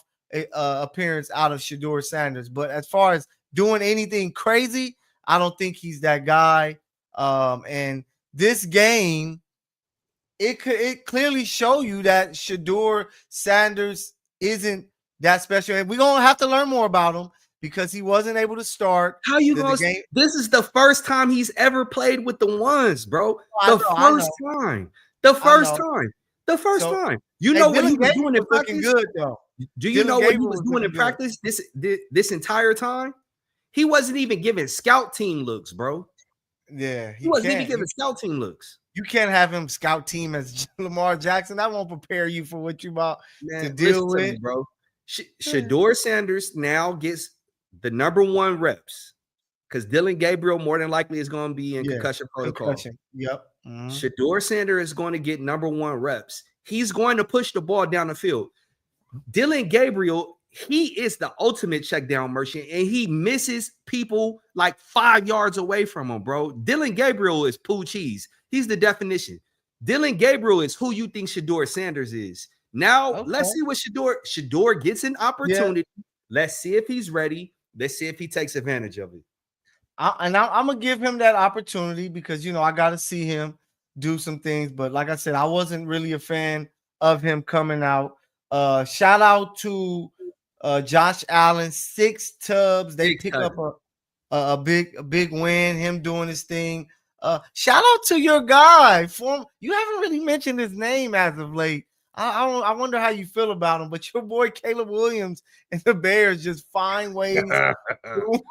appearance out of Shedeur Sanders. But as far as doing anything crazy, I don't think he's that guy. And this game, it clearly show you that Shedeur Sanders isn't that special. And we're going to have to learn more about him because he wasn't able to start. How you going to – this is the first time he's ever played with the ones, bro. The first time. The first time. You know what he was doing in practice? Good, though. Do you know what he was doing in practice this entire time? He wasn't even giving scout team looks, bro. Yeah. He wasn't even giving scout team looks. You can't have him scout team as Lamar Jackson. That won't prepare you for what you're about to deal with, bro. Shedeur Sanders now gets the number 1 reps because Dylan Gabriel more than likely is going to be in concussion protocol. Yep. Mm-hmm. Shedeur Sanders is going to get number 1 reps. He's going to push the ball down the field. Dylan Gabriel, he is the ultimate check down merchant, and he misses people like 5 yards away from him, bro. Dylan Gabriel is poo cheese. He's the definition. Dylan Gabriel is who you think Shedeur Sanders is. Now, let's see what Shedeur gets an opportunity. Yeah. Let's see if he's ready. Let's see if he takes advantage of it. I'm going to give him that opportunity because, I got to see him do some things. But like I said, I wasn't really a fan of him coming out. Shout out to Josh Allen, 6 tubs. They pick up a big win, him doing his thing. Shout out to your guy. You haven't really mentioned his name as of late. I wonder how you feel about him, but your boy Caleb Williams and the Bears just find ways to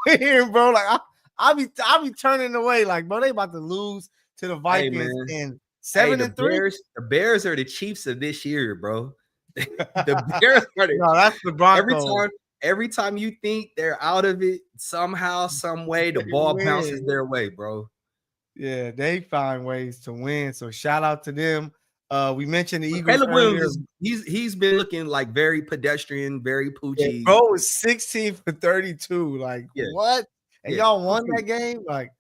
win, bro. Like I'll be turning away, like, bro, they about to lose to the Vikings in 7-3. The Bears are the Chiefs of this year, bro. The Bears are no, that's the Broncos. Every time you think they're out of it, somehow, some way, the ball bounces their way, bro. Yeah, they find ways to win. So shout out to them. We mentioned the Eagles. Caleb Williams, he's been looking like very pedestrian, very poochy. Yeah, bro was 16 for 32. Like what? And y'all won that game? Like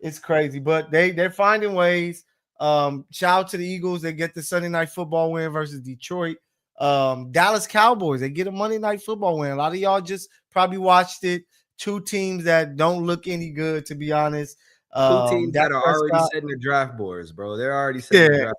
it's crazy. But they're finding ways. Shout out to the Eagles. They get the Sunday Night Football win versus Detroit. Dallas Cowboys, they get a Monday Night Football win. A lot of y'all just probably watched it. 2 teams that don't look any good, to be honest. 2 teams that are already setting the draft boards, bro. They're already setting the draft.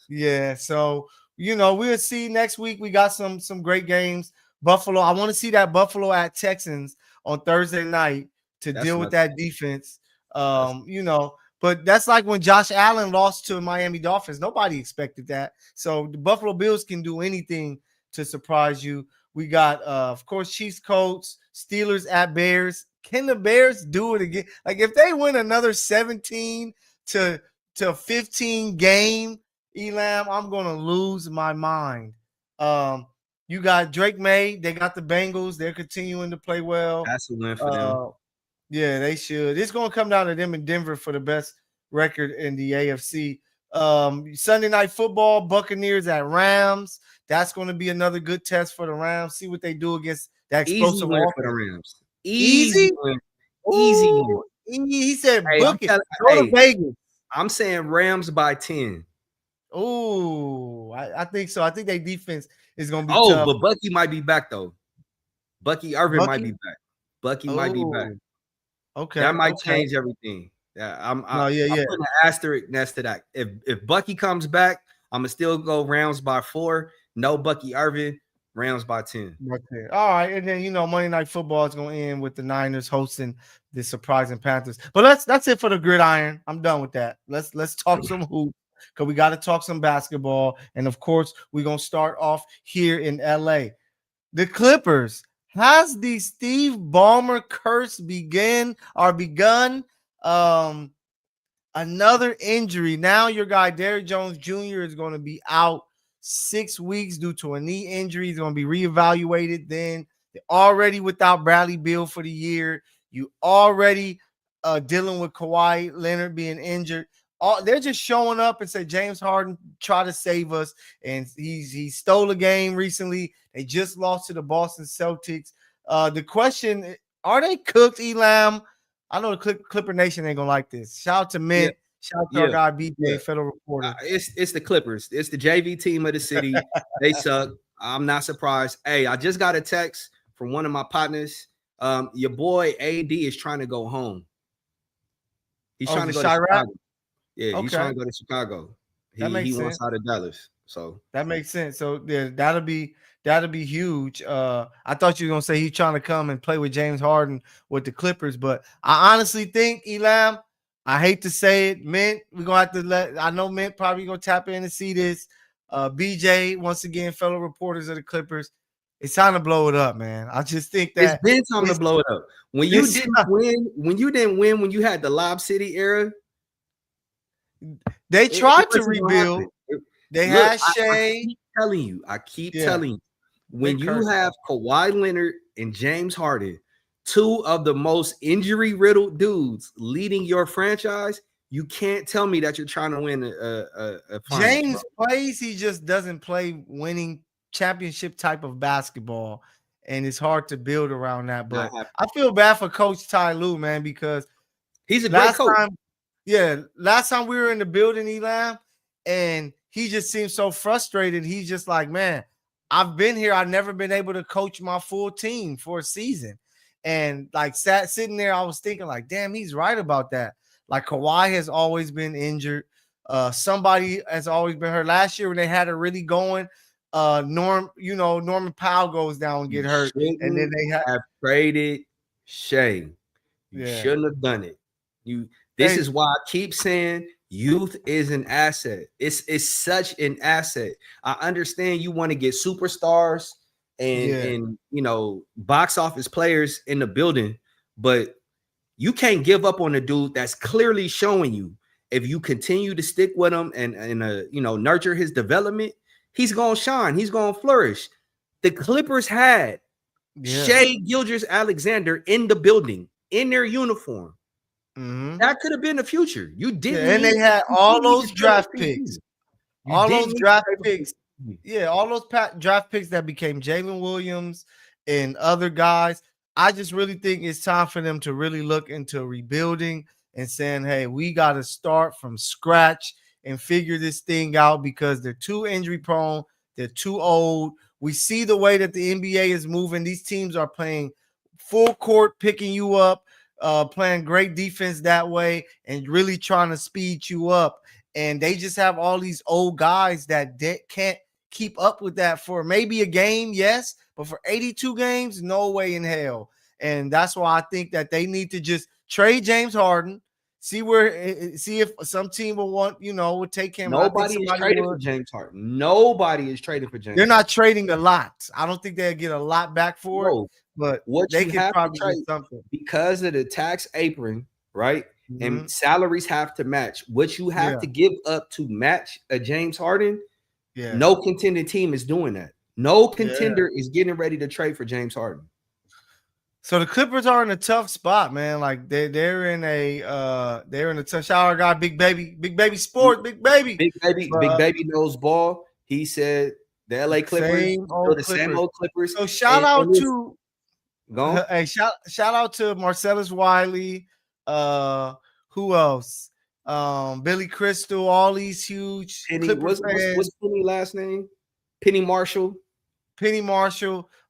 Yeah, so we'll see next week. We got some great games. Buffalo, I want to see that Buffalo at Texans on Thursday night to deal with that defense. But that's like when Josh Allen lost to Miami Dolphins. Nobody expected that. So the Buffalo Bills can do anything to surprise you. We got, of course, Chiefs, Colts, Steelers at Bears. Can the Bears do it again? Like if they win another 17 to 15 game, Elam, I'm going to lose my mind. You got Drake May. They got the Bengals. They're continuing to play well. That's a win for them. Yeah, they should. It's going to come down to them in Denver for the best record in the AFC. Sunday Night Football, Buccaneers at Rams. That's going to be another good test for the Rams. See what they do against that explosive win for the Rams. Easy? Easy win. He said, book it. Go to Vegas. I'm saying Rams by 10. Oh, I think so. I think their defense is going to be tough. But Bucky might be back, though. Bucky Irvin might be back. Bucky might be back. Okay. That might change everything. I'm yeah. putting an asterisk next to that. If Bucky comes back, I'm gonna still go rounds by 4. No Bucky Irvin, rounds by 10. Okay. All right, and then Monday Night Football is going to end with the Niners hosting the surprising Panthers. But that's it for the gridiron. I'm done with that. Let's talk some hoops because we got to talk some basketball, and of course we're gonna start off here in LA. The Clippers. Has the Steve Ballmer curse begun? Another injury. Now your guy Derrick Jones Jr. is going to be out 6 weeks due to a knee injury. He's going to be reevaluated. Then they're already without Bradley Beal for the year. You already dealing with Kawhi Leonard being injured. They're just showing up and say James Harden try to save us, and he stole a game recently. They just lost to the Boston Celtics. The question: are they cooked, Elam? I know the Clipper Nation ain't gonna like this. Shout out to Mint. Shout out to our guy BJ, fellow reporter. It's the Clippers. It's the JV team of the city. They suck. I'm not surprised. Hey, I just got a text from one of my partners. Your boy AD is trying to go home. He's trying to go to Chicago. Yeah, he's trying to go to Chicago. He wants out of Dallas. So that makes sense. So yeah, that'll be huge. I thought you were gonna say he's trying to come and play with James Harden with the Clippers, but I honestly think, Elam, I hate to say it, Mint, we're gonna have to I know Mint probably gonna tap in and see this. BJ, once again, fellow reporters of the Clippers, it's time to blow it up, man. I just think that it's been time to blow it up. When you didn't win when you had the Lob City era, they tried to rebuild. They had Shea. I keep telling you, when you have Kawhi Leonard and James Harden, two of the most injury-riddled dudes leading your franchise, you can't tell me that you're trying to win a finals, James plays, he just doesn't play winning championship type of basketball, and it's hard to build around that. But I feel bad for Coach Ty Lue, man, because he's a great coach. Last time we were in the building, Elam, and he just seems so frustrated. He's just like, man, I've been here. I've never been able to coach my full team for a season. And like sitting there, I was thinking like, damn, he's right about that. Like Kawhi has always been injured. Somebody has always been hurt. Last year when they had it really going, Norman Powell goes down and get hurt. And then they have traded Shea. You shouldn't have done it. This is why I keep saying youth is an asset. It's such an asset. I understand you want to get superstars and box office players in the building, but you can't give up on a dude that's clearly showing you if you continue to stick with him and nurture his development, he's gonna shine, he's gonna flourish. The Clippers had Shea Gilgeous-Alexander in the building in their uniform. Mm-hmm. That could have been the future. You didn't, and they had all those draft picks. All those draft picks. Yeah, all those draft picks that became Jalen Williams and other guys. I just really think it's time for them to really look into rebuilding and saying, hey, we got to start from scratch and figure this thing out because they're too injury prone. They're too old. We see the way that the NBA is moving. These teams are playing full court, picking you up, playing great defense that way and really trying to speed you up. And they just have all these old guys that can't keep up with that for maybe a game, yes, but for 82 games, no way in hell. And that's why I think that they need to just trade James Harden, see if some team will want, will take him. Nobody is trading for James Harden. Nobody is trading for James. They're not trading a lot. I don't think they'll get a lot back for it. But what they can probably trade something because of the tax apron, right? Mm-hmm. And salaries have to match. What you have to give up to match a James Harden, no contending team is doing that. No contender is getting ready to trade for James Harden. So the Clippers are in a tough spot, man. Like they're in a tough. Shout out guy, Big Baby Sport, Big Baby knows ball. He said the LA Clippers, the same old Clippers. So shout out to. Hey, shout out to Marcellus Wiley. Who else? Billy Crystal, all these huge what's Penny last name? Penny Marshall,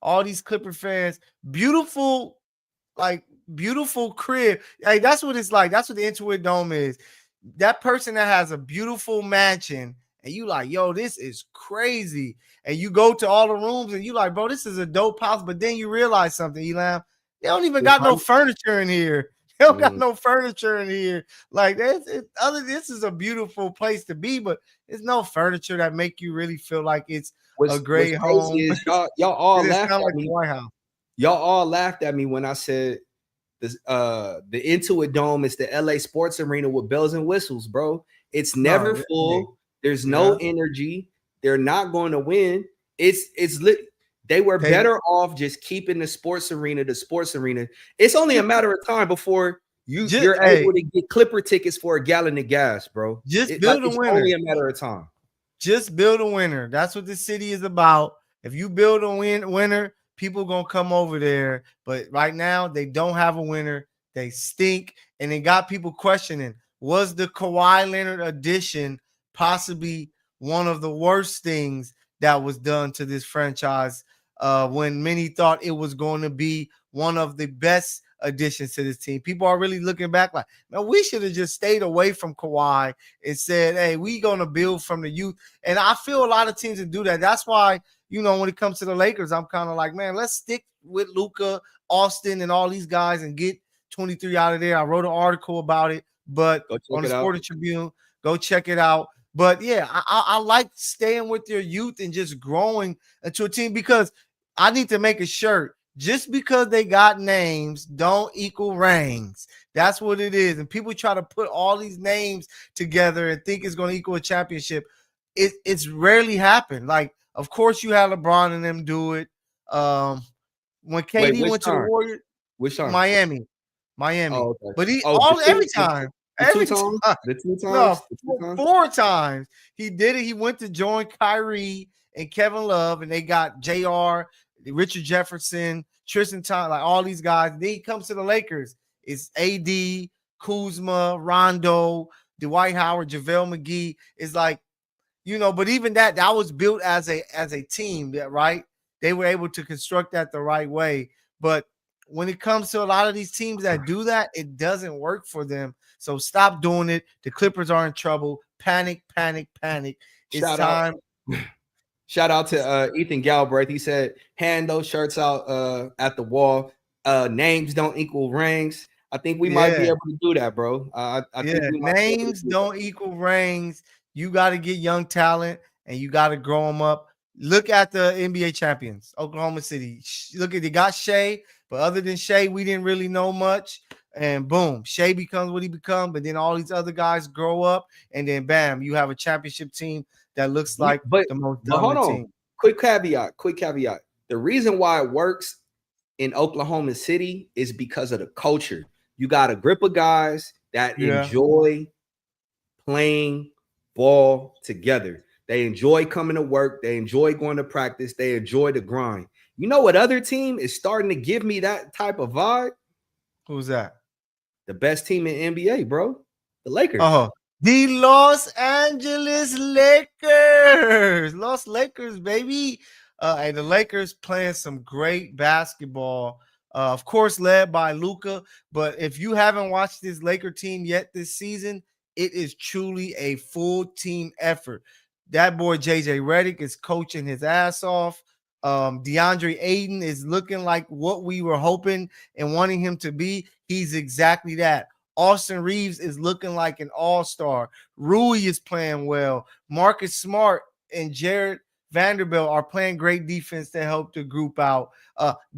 all these Clipper fans. Beautiful, like beautiful crib. Hey, that's what it's like. That's what the Intuit Dome is. That person that has a beautiful mansion, and you like, yo, this is crazy. And you go to all the rooms, and you like, bro, this is a dope house. But then you realize something, Elam. They don't even got no furniture in here. They don't got no furniture in here. Like this is a beautiful place to be, but there's no furniture that make you really feel like it's a great home. Is y'all all laughed at like me. The White House. Y'all all laughed at me when I said this. The Intuit Dome is the LA Sports Arena with bells and whistles, bro. It's never full. There's no energy. They're not going to win. It's lit. They were better off just keeping the sports arena. It's only a matter of time before you're able to get Clipper tickets for a gallon of gas, bro. Just build a winner. Only a matter of time. Just build a winner. That's what the city is about. If you build a winner, people gonna come over there. But right now, they don't have a winner. They stink, and they got people questioning: was the Kawhi Leonard addition possibly one of the worst things that was done to this franchise? When many thought it was going to be one of the best additions to this team. People are really looking back like, man, we should have just stayed away from Kawhi and said, hey, we going to build from the youth. And I feel a lot of teams that do that. That's why, when it comes to the Lakers, I'm kind of like, man, let's stick with Luka, Austin, and all these guys and get 23 out of there. I wrote an article about it, but on the Sporting Tribune, go check it out. But yeah, I like staying with your youth and just growing into a team, because I need to make a shirt. Just because they got names don't equal rings. That's what it is. And people try to put all these names together and think it's going to equal a championship. It's rarely happened. Like, of course, you had LeBron and them do it. When KD went to the Warriors, which time? Miami. Oh, okay. But every time. The two times? No, 4 times. He did it. He went to join Kyrie and Kevin Love, and they got JR, Richard Jefferson, Tristan Thompson, like all these guys. Then he comes to the Lakers. It's AD, Kuzma, Rondo, Dwight Howard, JaVale McGee. It's like, but even that was built as a team, right? They were able to construct that the right way. But when it comes to a lot of these teams that do that, it doesn't work for them. So stop doing it. The Clippers are in trouble. Panic. It's time. Shout out to Ethan Galbraith. He said, hand those shirts out at the wall. Names don't equal rings. I think we might be able to do that, bro. I think names don't equal rings. You got to get young talent, and you got to grow them up. Look at the NBA champions, Oklahoma City. Look at, they got Shea, but other than Shea, we didn't really know much. And boom, Shea becomes what he becomes. But then all these other guys grow up, and then bam, you have a championship team that looks like the most dominant team. Quick caveat. The reason why it works in Oklahoma City is because of the culture. You got a grip of guys that enjoy playing ball together. They enjoy coming to work. They enjoy going to practice. They enjoy the grind. You know what other team is starting to give me that type of vibe? Who's that? The best team in NBA, bro. The Lakers. The Los Angeles Lakers. Lakers, baby. And the Lakers playing some great basketball. Of course, led by Luka. But if you haven't watched this Laker team yet this season, it is truly a full team effort. That boy JJ Redick is coaching his ass off. DeAndre Ayton is looking like what we were hoping and wanting him to be. He's exactly that. Austin Reeves is looking like an all-star. Rui is playing well. Marcus Smart and Jared Vanderbilt are playing great defense to help the group out.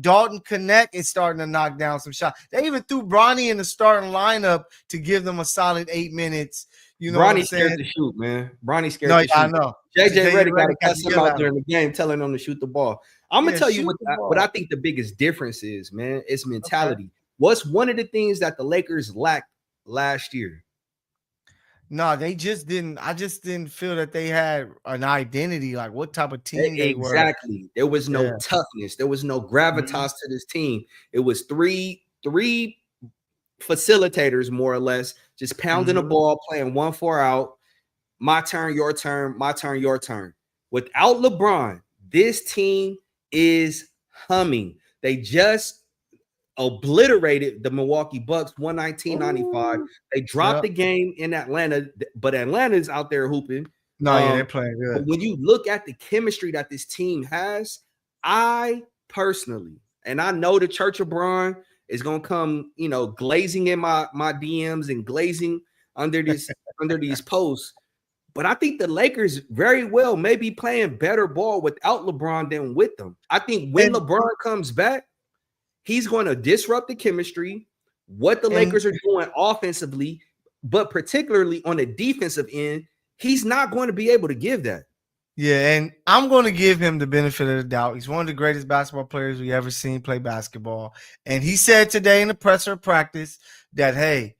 Dalton Connect is starting to knock down some shots. They even threw Bronny in the starting lineup to give them a solid 8 minutes. You know, Bronny scared to shoot, man. Bronny scared to shoot. I know. JJ Redick got to cuss him out during the game, telling him to shoot the ball. I'm gonna tell you what I think the biggest difference is, man. It's mentality. Okay. What's one of the things that the Lakers lacked last year? No, they just didn't. I just didn't feel that they had an identity, like what type of team they were. Exactly. There was no toughness. There was no gravitas to this team. It was three facilitators, more or less, just pounding the ball, playing 1-4 out. My turn, your turn, my turn, your turn. Without LeBron, this team is humming. They just obliterated the Milwaukee Bucks 119-95. They dropped the game in Atlanta, but Atlanta's out there hooping. No, yeah, they're playing good. But when you look at the chemistry that this team has, I personally, and I know the Church of Braun is gonna come, glazing in my DMs and glazing under these posts. But I think the Lakers very well may be playing better ball without LeBron than with them. I think when LeBron comes back, he's going to disrupt the chemistry, what the Lakers are doing offensively, but particularly on the defensive end, he's not going to be able to give that. Yeah, and I'm going to give him the benefit of the doubt. He's one of the greatest basketball players we ever seen play basketball. And he said today in the presser practice that, hey,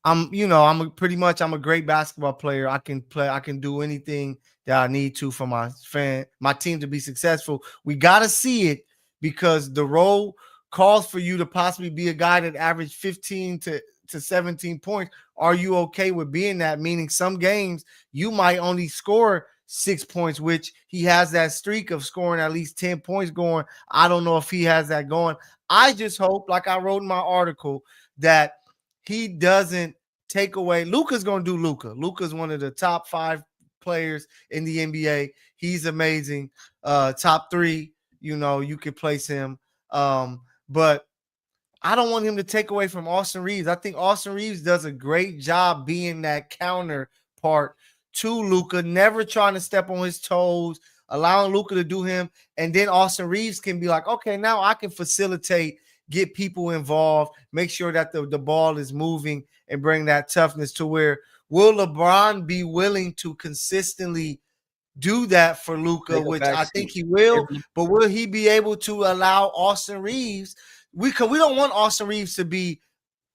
I'm a great basketball player. I can do anything that I need to for my team to be successful. We got to see it because the role calls for you to possibly be a guy that averaged 15 to 17 points. Are you okay with being that? Meaning some games you might only score 6 points, which he has that streak of scoring at least 10 points going. I don't know if he has that going. I just hope, like I wrote in my article, that he doesn't take away. Luka's going to do Luka. Luka's one of the top 5 players in the NBA. He's amazing. Top 3, you could place him. But I don't want him to take away from Austin Reeves. I think Austin Reeves does a great job being that counterpart to Luka, never trying to step on his toes, allowing Luka to do him. And then Austin Reeves can be like, okay, now I can facilitate, get people involved, make sure that the ball is moving and bring that toughness to where will LeBron be willing to consistently do that for Luka, which I think he will, but will he be able to allow Austin Reeves? We don't want Austin Reeves to be,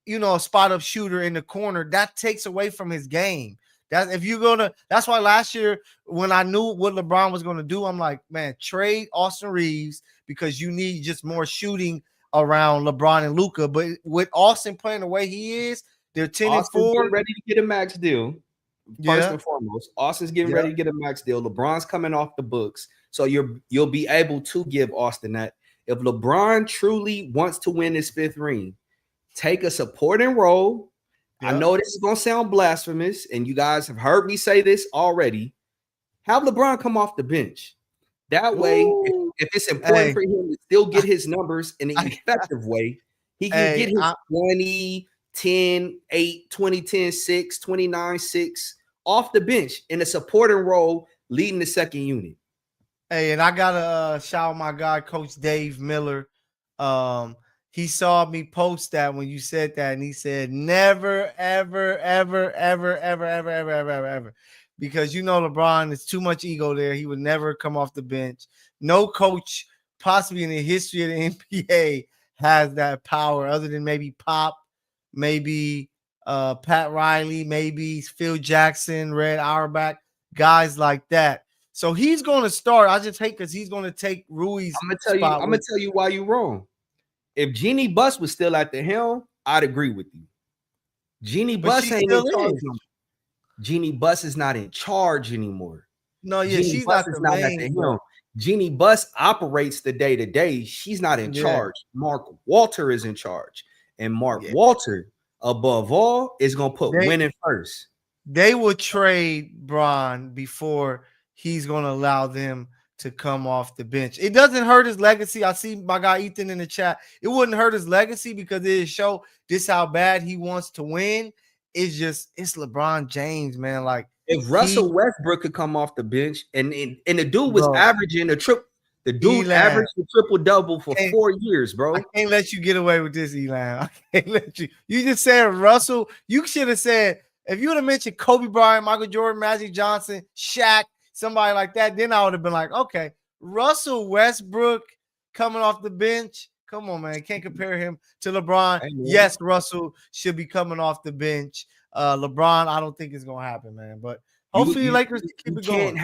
a spot up shooter in the corner. That takes away from his game. That's why last year when I knew what LeBron was going to do, I'm like, man, trade Austin Reeves because you need just more shooting around LeBron and Luka. But with Austin playing the way he is, they're 10-4. Ready to get a max deal. First and foremost, Austin's getting ready to get a max deal. LeBron's coming off the books, so you'll be able to give Austin that. If LeBron truly wants to win his 5th ring, take a supporting role. I know this is going to sound blasphemous, and you guys have heard me say this already. Have LeBron come off the bench. That way, if it's important for him to still get his numbers in an effective way, he can get his 20, 10, 8, 20, 10, 6, 29, 6 off the bench in a supporting role leading the second unit. Hey, and I got to shout out my guy, Coach Dave Miller. He saw me post that when you said that, and he said, never, ever, ever, ever, ever, ever, ever, ever, ever, ever. Because LeBron, there's too much ego there. He would never come off the bench. No coach, possibly in the history of the NBA, has that power other than maybe Pop, maybe Pat Riley, maybe Phil Jackson, Red Auerbach, guys like that. So he's going to start. I just hate because he's going to take Rui's I'm going to tell you why you're wrong. If Jeannie Buss was still at the helm, I'd agree with you. Jeannie Buss ain't in charge. Jeannie Buss is not in charge anymore. No, yeah, she's not the main. Jeannie Buss operates the day-to-day. She's not in charge. Mark Walter is in charge. And Mark Walter, above all, is going to put winning first. They will trade Bron before he's going to allow them to come off the bench. It doesn't hurt his legacy. I see my guy Ethan in the chat. It wouldn't hurt his legacy because it show this how bad he wants to win. It's LeBron James, man. Like if Russell Westbrook could come off the bench and the dude was averaging averaged the triple-double for 4 years, bro. I can't let you get away with this, Elam. I can't let you. You just said Russell. You should have said, if you would have mentioned Kobe Bryant, Michael Jordan, Magic Johnson, Shaq, somebody like that, then I would have been like, okay, Russell Westbrook coming off the bench. Come on, man. Can't compare him to LeBron. Yes, Russell should be coming off the bench. LeBron, I don't think it's going to happen, man. But hopefully Lakers keep it going.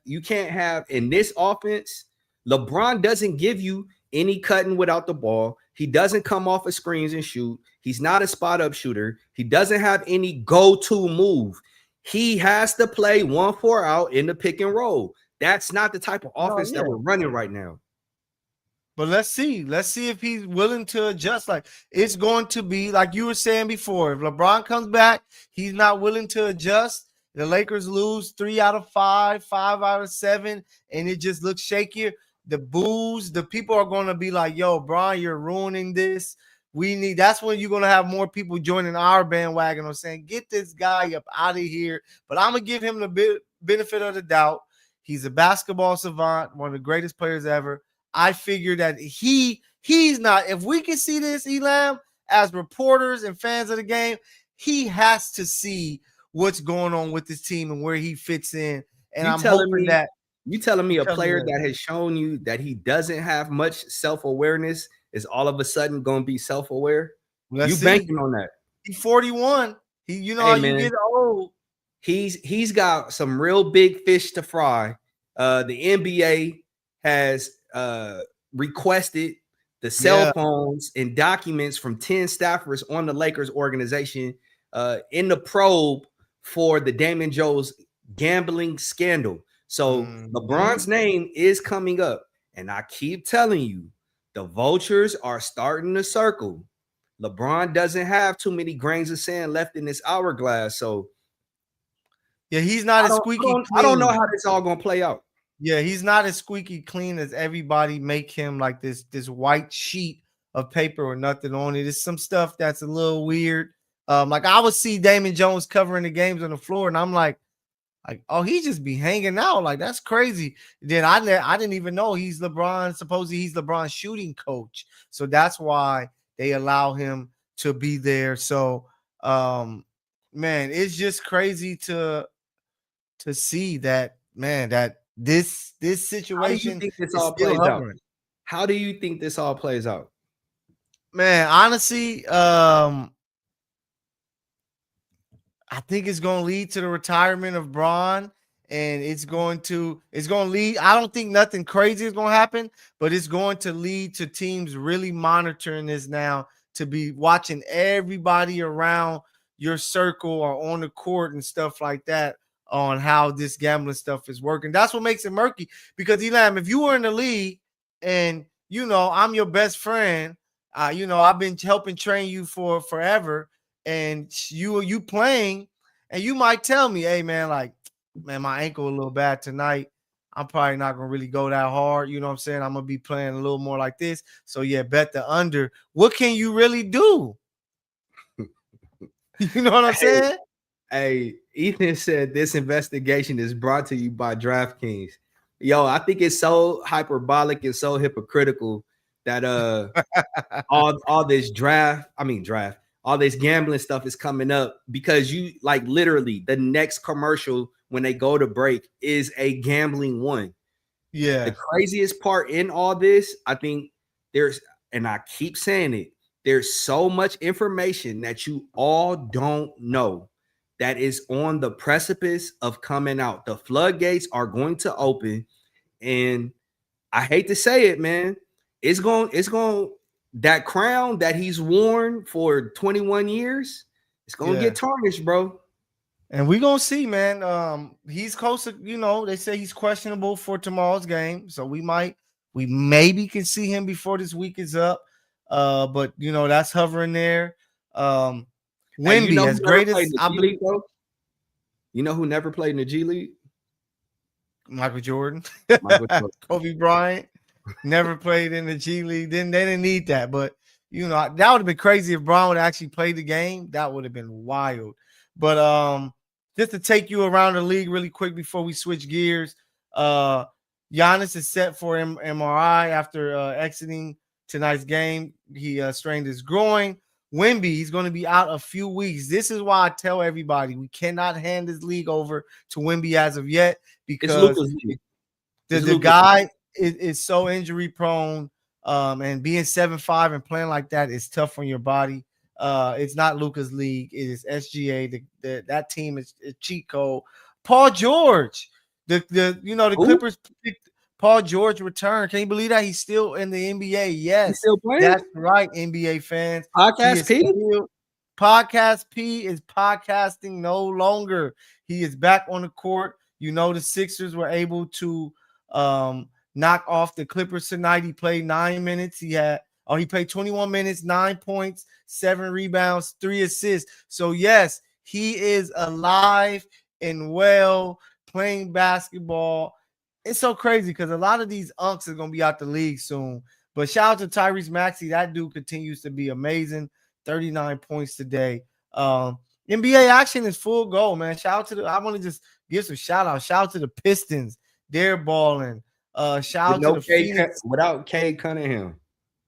You can't have in this offense, LeBron doesn't give you any cutting without the ball. He doesn't come off of screens and shoot. He's not a spot-up shooter. He doesn't have any go-to move. He has to play 1-4 out in the pick and roll. That's not the type of offense that we're running right now. But let's see. Let's see if he's willing to adjust. Like, it's going to be like you were saying before. If LeBron comes back, he's not willing to adjust. The Lakers lose 3 out of 5, 5 out of 7, and it just looks shakier. The boos, the people are going to be like, yo, Bron, you're ruining this. That's when you're going to have more people joining our bandwagon or saying, get this guy up out of here. But I'm going to give him the benefit of the doubt. He's a basketball savant, one of the greatest players ever. I figure that he's not. If we can see this, Elam, as reporters and fans of the game, he has to see what's going on with this team and where he fits in. And I'm hoping that you telling me a player that has shown you that he doesn't have much self-awareness is all of a sudden going to be self-aware? You banking on that? He's 41. You know, hey, how you get old. He's got some real big fish to fry. The NBA has requested the cell phones and documents from 10 staffers on the Lakers organization in the probe for the Damon Jones gambling scandal. So LeBron's name is coming up, and I keep telling you, the vultures are starting to circle. LeBron doesn't have too many grains of sand left in this hourglass, so yeah, he's not as squeaky clean. I don't know how this all gonna play out. Yeah, he's not as squeaky clean as everybody make him, like this white sheet of paper with nothing on it. It's some stuff that's a little weird. Like I would see Damon Jones covering the games on the floor, and I'm like, oh, he just be hanging out. Like, that's crazy. Then I didn't even know he's LeBron. Supposedly he's LeBron's shooting coach. So that's why they allow him to be there. So, man, it's just crazy to see that, man, that this situation. How do you think this all plays out? How do you think this all plays out? Man, honestly, I think it's going to lead to the retirement of Bron, and it's going to lead. I don't think nothing crazy is going to happen, but it's going to lead to teams really monitoring this now, to be watching everybody around your circle or on the court and stuff like that on how this gambling stuff is working. That's what makes it murky, because Elam, if you were in the league and, you know, I'm your best friend, you know, I've been helping train you for forever, and you playing, and you might tell me, hey, man, like, man, my ankle a little bad tonight. I'm probably not going to really go that hard. You know what I'm saying? I'm going to be playing a little more like this. So, yeah, bet the under. What can you really do? You know what I'm saying? Hey, Ethan said this investigation is brought to you by DraftKings. Yo, I think it's so hyperbolic and so hypocritical that all this all this gambling stuff is coming up, because you, like, literally the next commercial when they go to break is a gambling one. Yeah. The craziest part in all this, I think and I keep saying it, there's so much information that you all don't know that is on the precipice of coming out. The floodgates are going to open, and I hate to say it, man, it's going that crown that he's worn for 21 years, it's going to get tarnished, bro. And we're going to see, man. He's close to, you know, they say he's questionable for tomorrow's game. So we maybe can see him before this week is up. But, you know, that's hovering there. Wemby, you know, as great as I believe. You know who never played in the G League? Michael Jordan. Kobe Bryant. Never played in the G League. They didn't need that. But, you know, that would have been crazy if Bron would actually play the game. That would have been wild. But just to take you around the league really quick before we switch gears, Giannis is set for MRI after exiting tonight's game. He strained his groin. Wemby, he's going to be out a few weeks. This is why I tell everybody we cannot hand this league over to Wemby as of yet, because the guy is so injury prone, and being 7'5" and playing like that is tough on your body. It's not Luka's league. It is SGA. That team is cheat code. Paul George, the Clippers picked Paul George return. Can you believe that? He's still in the NBA. Yes, he's still playing. That's right, NBA fans. Podcast P is podcasting no longer. He is back on the court. You know, the Sixers were able to knock off the Clippers tonight. He played 9 minutes. He played 21 minutes, 9 points, 7 rebounds, 3 assists. So yes, he is alive and well playing basketball. It's so crazy because a lot of these unks are going to be out the league soon. But shout out to Tyrese Maxey. That dude continues to be amazing. 39 points today. NBA action is full go, man. I want to just give some shout out. Shout out to the Pistons. They're balling. Shout out to the Phoenix. Without Cade Cunningham.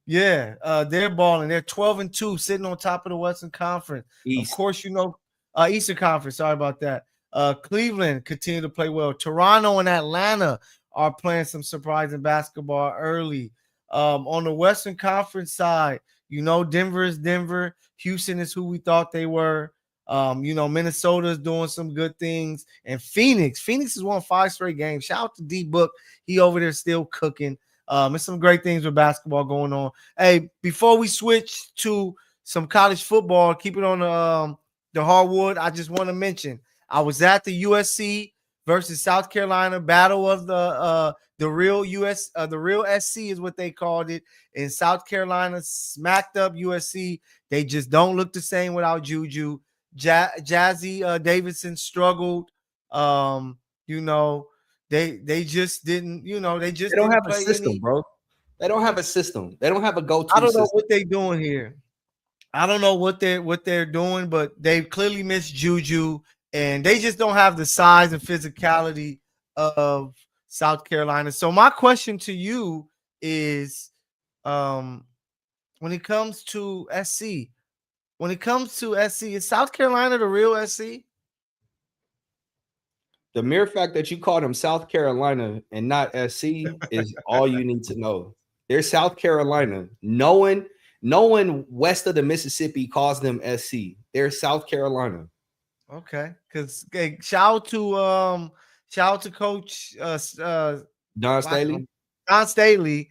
Yeah, they're balling. They're 12-2, sitting on top of the Western Conference. East. Of course, Eastern Conference. Sorry about that. Cleveland continue to play well. Toronto and Atlanta are playing some surprising basketball early. On the Western Conference side, Denver is Denver. Houston is who we thought they were. Minnesota is doing some good things. And Phoenix has won 5 straight games. Shout out to D-Book. He over there still cooking. There's some great things with basketball going on. Hey, before we switch to some college football, keep it on the hardwood, I just want to mention I was at the USC versus South Carolina battle of the real the real SC is what they called it. And South Carolina smacked up USC. They just don't look the same without Juju. Jazzy Davidson struggled. They just didn't. They don't have a system, bro. They don't have a system. They don't have a go-to. I don't know what they're doing here. I don't know what they're doing, but they clearly missed Juju, and they just don't have the size and physicality of South Carolina. So my question to you is, when it comes to SC, is South Carolina the real SC? The mere fact that you called them South Carolina and not SC is all you need to know. They're South Carolina. No one west of the Mississippi calls them SC. They're South Carolina. Okay, because shout out to Coach Don Staley. Don Staley.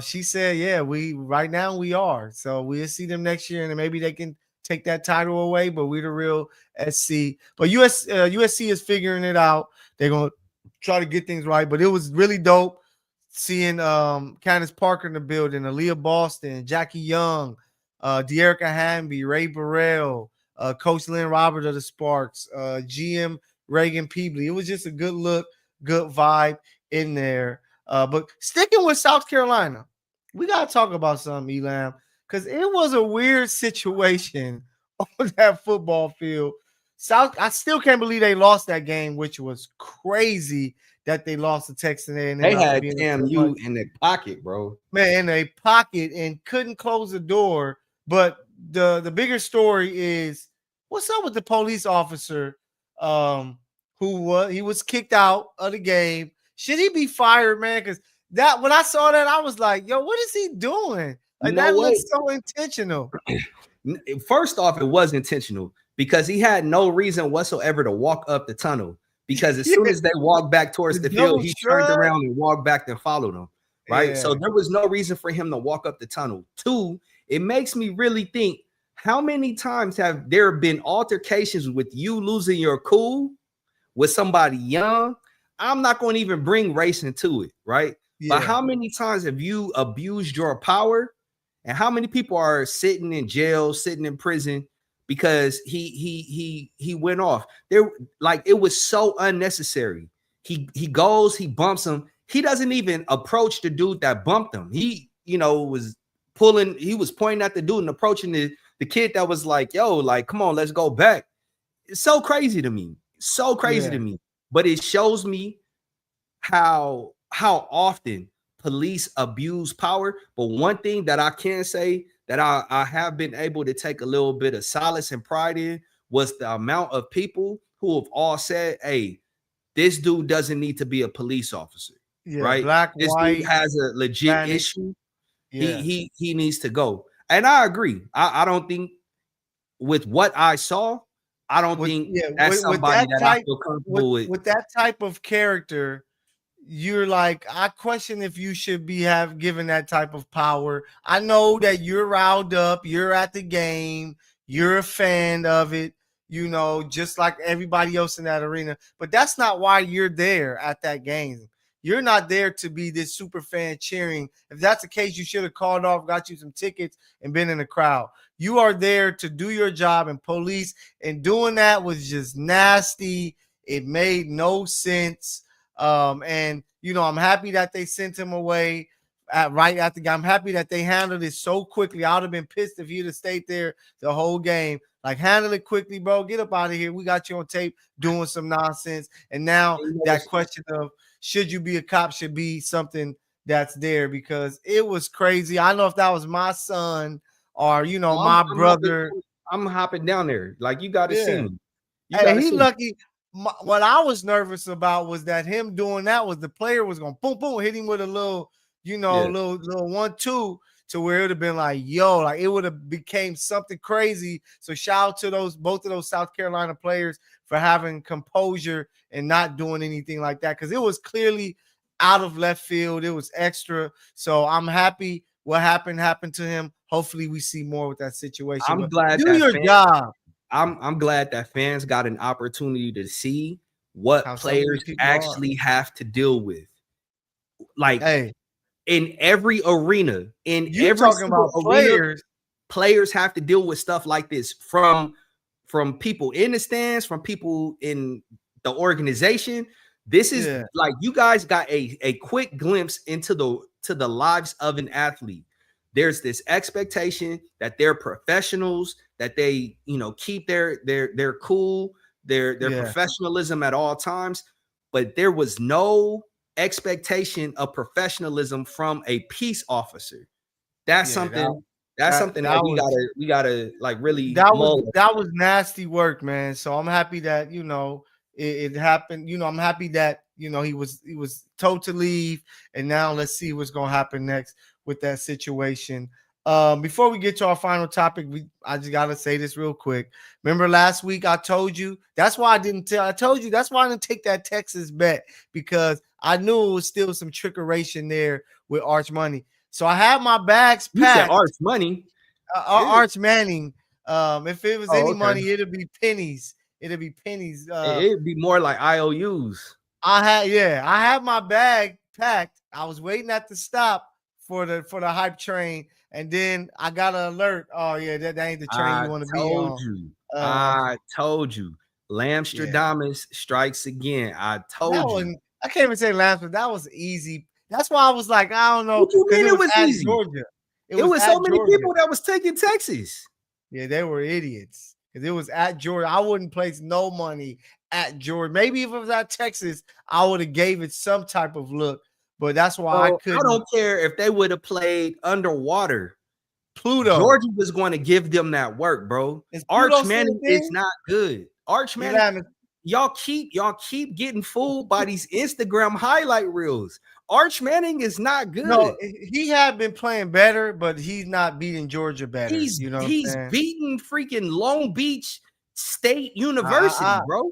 She said, "Yeah, right now we are. So we'll see them next year, and maybe they can take that title away. But we're the real SC. But USC is figuring it out. They're gonna try to get things right. But it was really dope seeing Candace Parker in the building, Aaliyah Boston, Jackie Young, De'Erica Hamby, Ray Burrell, Coach Lynn Robert of the Sparks, GM Reagan Peebley. It was just a good look, good vibe in there. But sticking with South Carolina, we got to talk about something, Elam, because it was a weird situation on that football field. I still can't believe they lost that game, which was crazy that they lost to Texas A&M. They had TMU in their pocket, bro. Man, in a pocket and couldn't close the door. But the bigger story is, what's up with the police officer he was kicked out of the game? Should he be fired, man? Because when I saw that, I was like, yo, what is he doing? Like, that looks so intentional. First off, it was intentional because he had no reason whatsoever to walk up the tunnel. Because as soon as they walked back towards the field, he turned around and walked back and followed them. Right. Yeah. So there was no reason for him to walk up the tunnel. 2, it makes me really think, how many times have there been altercations with you losing your cool with somebody young? I'm not going to even bring race into it. Right. Yeah. But how many times have you abused your power? And how many people are sitting in jail, sitting in prison because he went off there? Like, it was so unnecessary. He goes, he bumps him. He doesn't even approach the dude that bumped him. He was pointing at the dude and approaching the kid that was like, yo, like, come on, let's go back. It's so crazy to me. So crazy to me. But it shows me how often police abuse power. But one thing that I can say that I have been able to take a little bit of solace and pride in was the amount of people who have all said, hey, this dude doesn't need to be a police officer. Yeah, right? Black, this white, dude has a legit Spanish issue. Yeah. He needs to go. And I agree. I don't think with what I saw, I don't think that's somebody that I feel comfortable with. With that type of character, you're like, I question if you should have given that type of power. I know that you're riled up, you're at the game, you're a fan of it, just like everybody else in that arena. But that's not why you're there at that game. You're not there to be this super fan cheering. If that's the case, you should have called off, got you some tickets, and been in the crowd. You are there to do your job and police, and doing that was just nasty. It made no sense. And I'm happy that they sent him away right after. I'm happy that they handled it so quickly. I would have been pissed if he'd have stayed there the whole game. Like, handle it quickly, bro. Get up out of here. We got you on tape doing some nonsense. And now that question of should you be a cop should be something that's there, because it was crazy. I don't know if that was my son or, my brother. I'm hopping down there. Like, you got to see me. He lucky. What I was nervous about was that him doing that was the player was going to boom, boom, hit him with a little, little 1-2 to where it would have been like, like it would have became something crazy. So shout out to both of those South Carolina players for having composure and not doing anything like that, because it was clearly out of left field. It was extra. So I'm happy what happened to him. Hopefully we see more with that situation. I'm glad do your job. I'm glad that fans got an opportunity to see what players actually have to deal with. Like, in every arena, talking about players have to deal with stuff like this from people in the stands, from people in the organization. This is like, you guys got a quick glimpse into the lives of an athlete. There's this expectation that they're professionals, that they, keep their cool, their professionalism at all times. But there was no expectation of professionalism from a peace officer. That's something that we gotta like really. That was nasty work, man. So I'm happy that it happened. I'm happy that he was told to leave, and now let's see what's gonna happen next with that situation. Before we get to our final topic, I just gotta say this real quick. Remember last week I told you that's why I didn't take that Texas bet, because I knew it was still some trickeration there with Arch Money. So I had my bags packed. You said Arch Money, Arch Manning. If it was any money, it'd be pennies. It'd be pennies. It'd be more like IOUs. I had my bag packed. I was waiting at the stop for the hype train, and then I got an alert. Oh yeah, that ain't the train you want to be on. I told you, Lambkins strikes again. I told you. I can't even say Lambkins, but that was easy. That's why I was like, I don't know. What you mean it was easy? Georgia. It was so many people that was taking Texas. Yeah, they were idiots, because it was at Georgia. I wouldn't place no money at Georgia. Maybe if it was at Texas, I would have gave it some type of look. But that's why I couldn't. I don't care if they would have played underwater. Pluto. Georgia was going to give them that work, bro. Arch Manning is not good. Arch Manning, y'all keep getting fooled by these Instagram highlight reels. Arch Manning is not good. No, he had been playing better, but he's not beating Georgia better. He's beating freaking Long Beach State University, bro.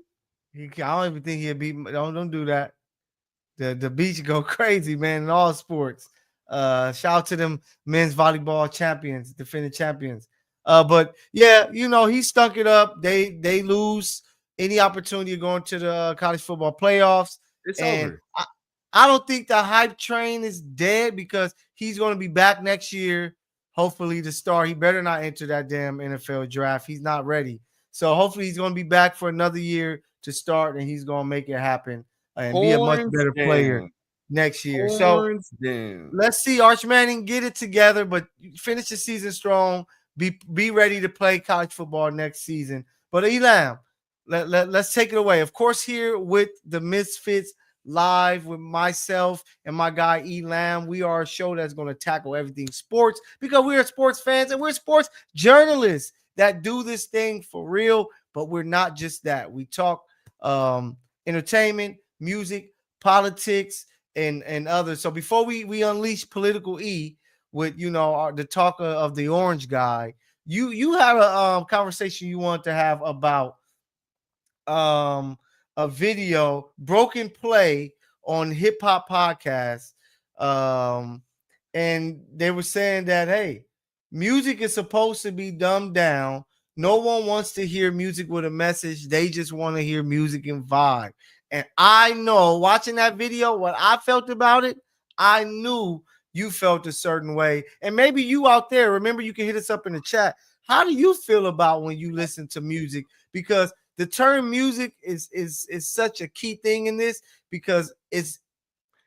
I don't even think he'll beat. Don't do that. The beach go crazy, man, in all sports. Shout out to them men's volleyball champions, defending champions. But yeah, he stunk it up. They lose any opportunity of going to the college football playoffs. It's over. I don't think the hype train is dead, because he's going to be back next year, hopefully to start. He better not enter that damn NFL draft. He's not ready. So hopefully he's going to be back for another year to start, and he's going to make it happen and be a much better player next year. So let's see Arch Manning get it together, but finish the season strong. Be ready to play college football next season. But Elam, let's take it away. Of course, here with the Misfits live with myself and my guy Elam, we are a show that's going to tackle everything sports, because we are sports fans and we're sports journalists that do this thing for real. But we're not just that. We talk entertainment, music, politics, and others. So before we unleash political E with the talk of the orange guy, you had a conversation you want to have about a video, Broken Play, on Hip Hop Podcast, and they were saying that, hey, music is supposed to be dumbed down. No one wants to hear music with a message. They just want to hear music and vibe. And I know watching that video, what I felt about it, I knew you felt a certain way. And maybe you out there, remember, you can hit us up in the chat. How do you feel about when you listen to music? Because the term music is such a key thing in this, because it's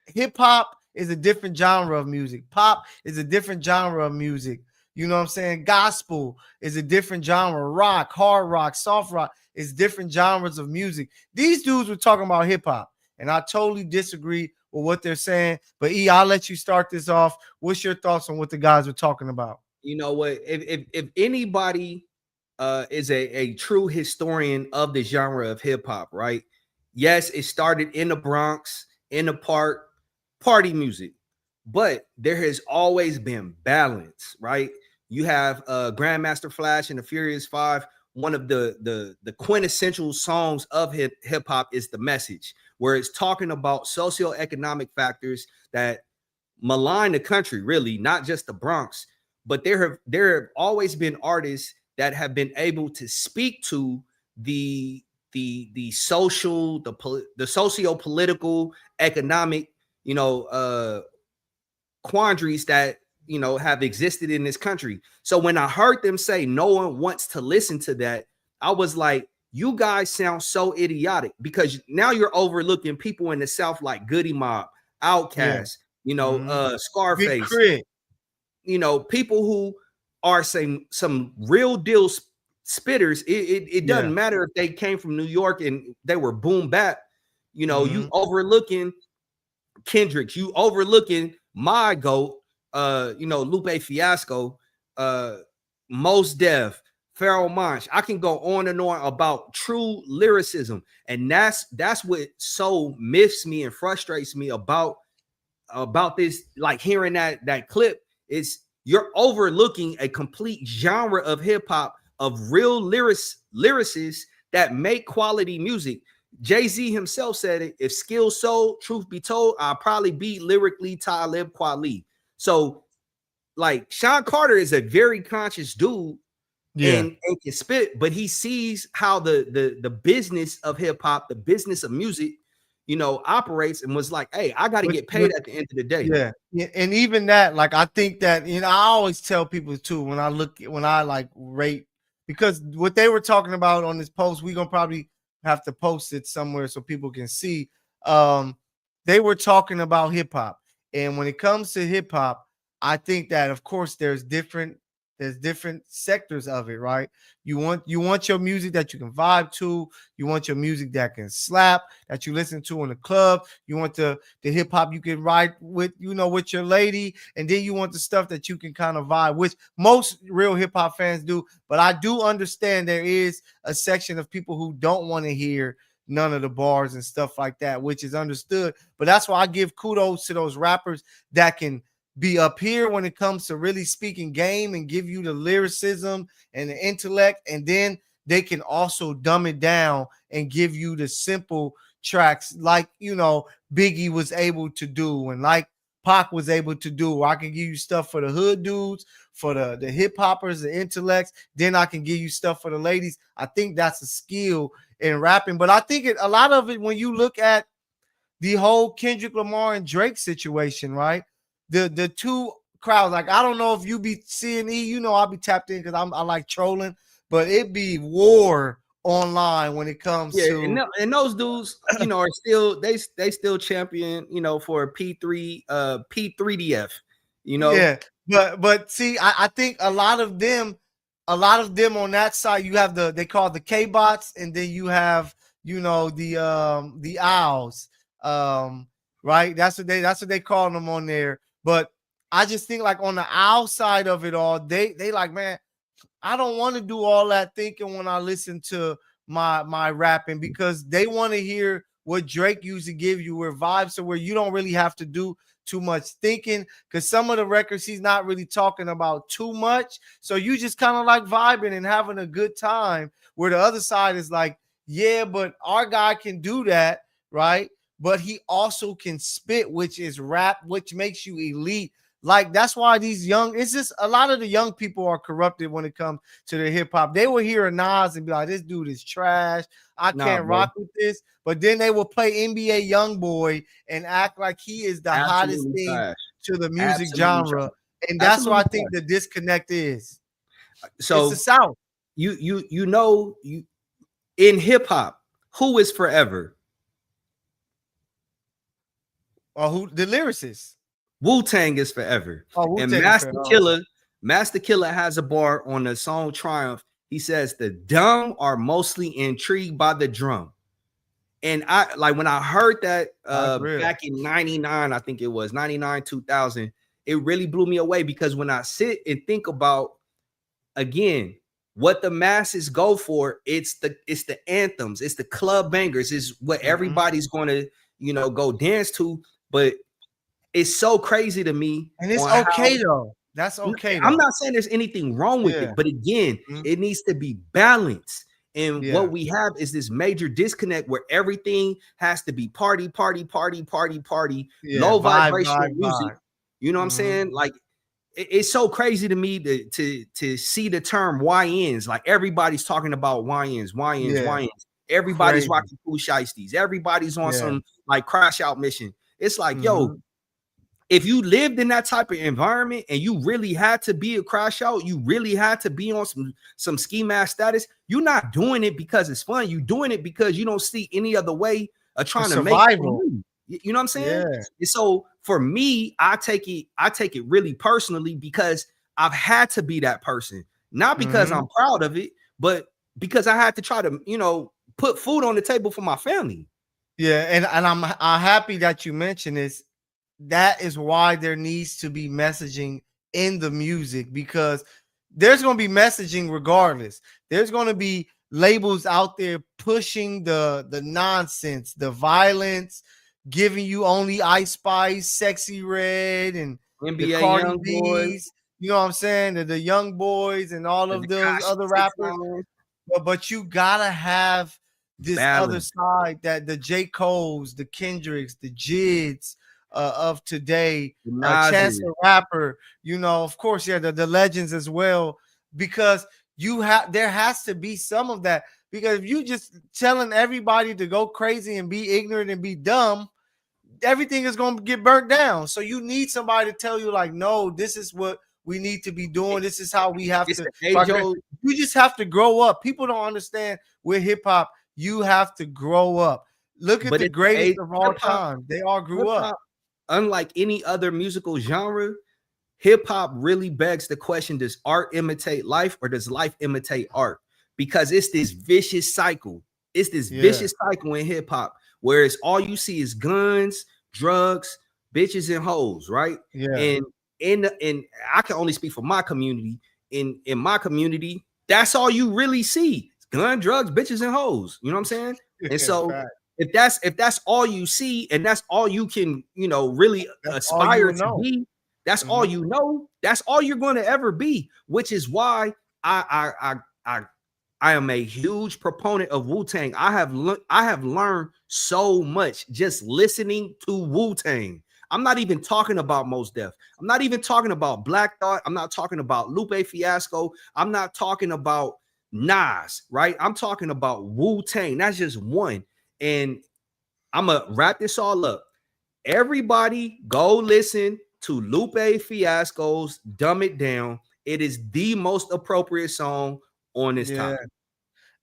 hip hop is a different genre of music. Pop is a different genre of music. You know what I'm saying? Gospel is a different genre. Rock, hard rock, soft rock is different genres of music. These dudes were talking about hip hop, and I totally disagree with what they're saying. But I'll let you start this off. What's your thoughts on what the guys were talking about? You know what? If anybody is a true historian of the genre of hip hop, right? Yes, it started in the Bronx, in the party music, but there has always been balance, right? You have Grandmaster Flash and the Furious Five. One of the quintessential songs of hip hop is The Message, where it's talking about socioeconomic factors that malign the country, really, not just the Bronx. But there have always been artists that have been able to speak to the social, the socio-political, economic, quandaries that have existed in this country. So when I heard them say no one wants to listen to that, I was like, you guys sound so idiotic, because now you're overlooking people in the South like Goody Mob, Outkast, Scarface, people who are saying some real deal spitters. It doesn't matter if they came from New York and they were boom bap. You overlooking Kendrick, you overlooking my GOAT, Lupe Fiasco, Mos Def, Pharoah Monch. I can go on and on about true lyricism, and that's what so miffs me and frustrates me about this. Like hearing that clip, is you're overlooking a complete genre of hip hop, of real lyricists that make quality music. Jay-Z himself said it: if skill sold, truth be told, I'll probably beat lyrically Talib Kweli. So, like, Sean Carter is a very conscious dude, and can spit, but he sees how the business of hip hop, the business of music, operates, and was like, hey, I got to get paid at the end of the day. Yeah. And even that, like, I think that, I always tell people too, when I like rate, because what they were talking about on this post, we're going to probably have to post it somewhere so people can see. They were talking about hip hop. And when it comes to hip hop, I think that, of course, there's different sectors of it, right? You want your music that you can vibe to. You want your music that can slap, that you listen to in the club. You want the hip hop you can ride with, with your lady. And then you want the stuff that you can kind of vibe, which most real hip hop fans do. But I do understand there is a section of people who don't want to hear none of the bars and stuff like that, which is understood. But that's why I give kudos to those rappers that can be up here when it comes to really speaking game and give you the lyricism and the intellect, and then they can also dumb it down and give you the simple tracks like Biggie was able to do, and like Pac was able to do. I can give you stuff for the hood dudes, for the hip hoppers, the intellects. Then I can give you stuff for the ladies. I think that's a skill in rapping. But I think a lot of it, when you look at the whole Kendrick Lamar and Drake situation, right? The two crowds, like, I don't know if you be seeing I'll be tapped in because I like trolling, but it be war online when it comes to and those dudes, are still they still champion, for P3DF, Yeah, but see, I think a lot of them on that side, you have they call the K-bots, and then you have the owls, right? That's what they call them on there. But I just think, like, on the owl side of it all, they like, man, I don't want to do all that thinking when I listen to my rapping, because they want to hear what Drake used to give you, where vibes are where you don't really have to do too much thinking, because some of the records he's not really talking about too much. So you just kind of like vibing and having a good time, where the other side is like, yeah, but our guy can do that, right? But he also can spit, which is rap, which makes you elite. Like that's why it's just a lot of the young people are corrupted when it comes to the hip hop. They will hear a Nas and be like, "This dude is trash. I can't rock with this." But then they will play NBA YoungBoy and act like he is the hottest thing to the music genre, and that's what I think the disconnect is. So it's the South. You know, in hip hop, who is forever? Or who the lyricist? Wu-Tang is forever. And Master Killer has a bar on the song Triumph. He says the dumb are mostly intrigued by the drum. And I like when I heard that back in 99, I think it was 99, 2000, it really blew me away because when I sit and think about again what the masses go for, it's the anthems, it's the club bangers, is what everybody's going to, you know, go dance to. But it's so crazy to me. And it's okay though. That's okay. I'm not saying there's anything wrong with it, but again, it needs to be balanced. And what we have is this major disconnect where everything has to be party, low vibrational music. You know what I'm saying? Like it's so crazy to me to see the term YNs. Like everybody's talking about YNs. Everybody's rocking cool shiesties. Everybody's on some like crash out mission. It's like, yo, if you lived in that type of environment and you really had to be a crash out, you really had to be on some ski mask status, you're not doing it because it's fun. You're doing it because you don't see any other way of trying to make it. You know what I'm saying? Yeah. And so for me, I take it really personally because I've had to be that person. Not because I'm proud of it, but because I had to try to, you know, put food on the table for my family. Yeah, and I'm happy that you mentioned this. That is why there needs to be messaging in the music, because there's going to be messaging regardless. There's going to be labels out there pushing the nonsense, the violence, giving you only Ice Spice, Sexy Red, and NBA the Cardi B's. You know what I'm saying? The young boys and all of those other rappers. But you gotta have this other side, that the J. Cole's, the Kendricks, the Jids of today, Chance the Rapper, you know, of course, the legends as well, because there has to be some of that, because if you just telling everybody to go crazy and be ignorant and be dumb, everything is going to get burnt down. So you need somebody to tell you like, no, this is what we need to be doing. This is how we have to. You just have to grow up. People don't understand with hip hop. You have to grow up. Look at the greatest of all time. They all grew up. Unlike any other musical genre, hip hop really begs the question: does art imitate life, or does life imitate art? Because it's this vicious cycle. It's this vicious cycle in hip hop, where it's all you see is guns, drugs, bitches, and hoes, right? Yeah. And I can only speak for my community. In my community, that's all you really see: gun, drugs, bitches, and hoes. You know what I'm saying? And so if that's all you see, and that's all you can, you know, really aspire to be, that's all you know. That's all you're going to ever be. Which is why I am a huge proponent of Wu-Tang. I have learned so much just listening to Wu-Tang. I'm not even talking about Mos Def. I'm not even talking about Black Thought. I'm not talking about Lupe Fiasco. I'm not talking about Nas, right? I'm talking about Wu-Tang. That's just one. And I'm going to wrap this all up. Everybody go listen to Lupe Fiasco's Dumb It Down. It is the most appropriate song on this topic.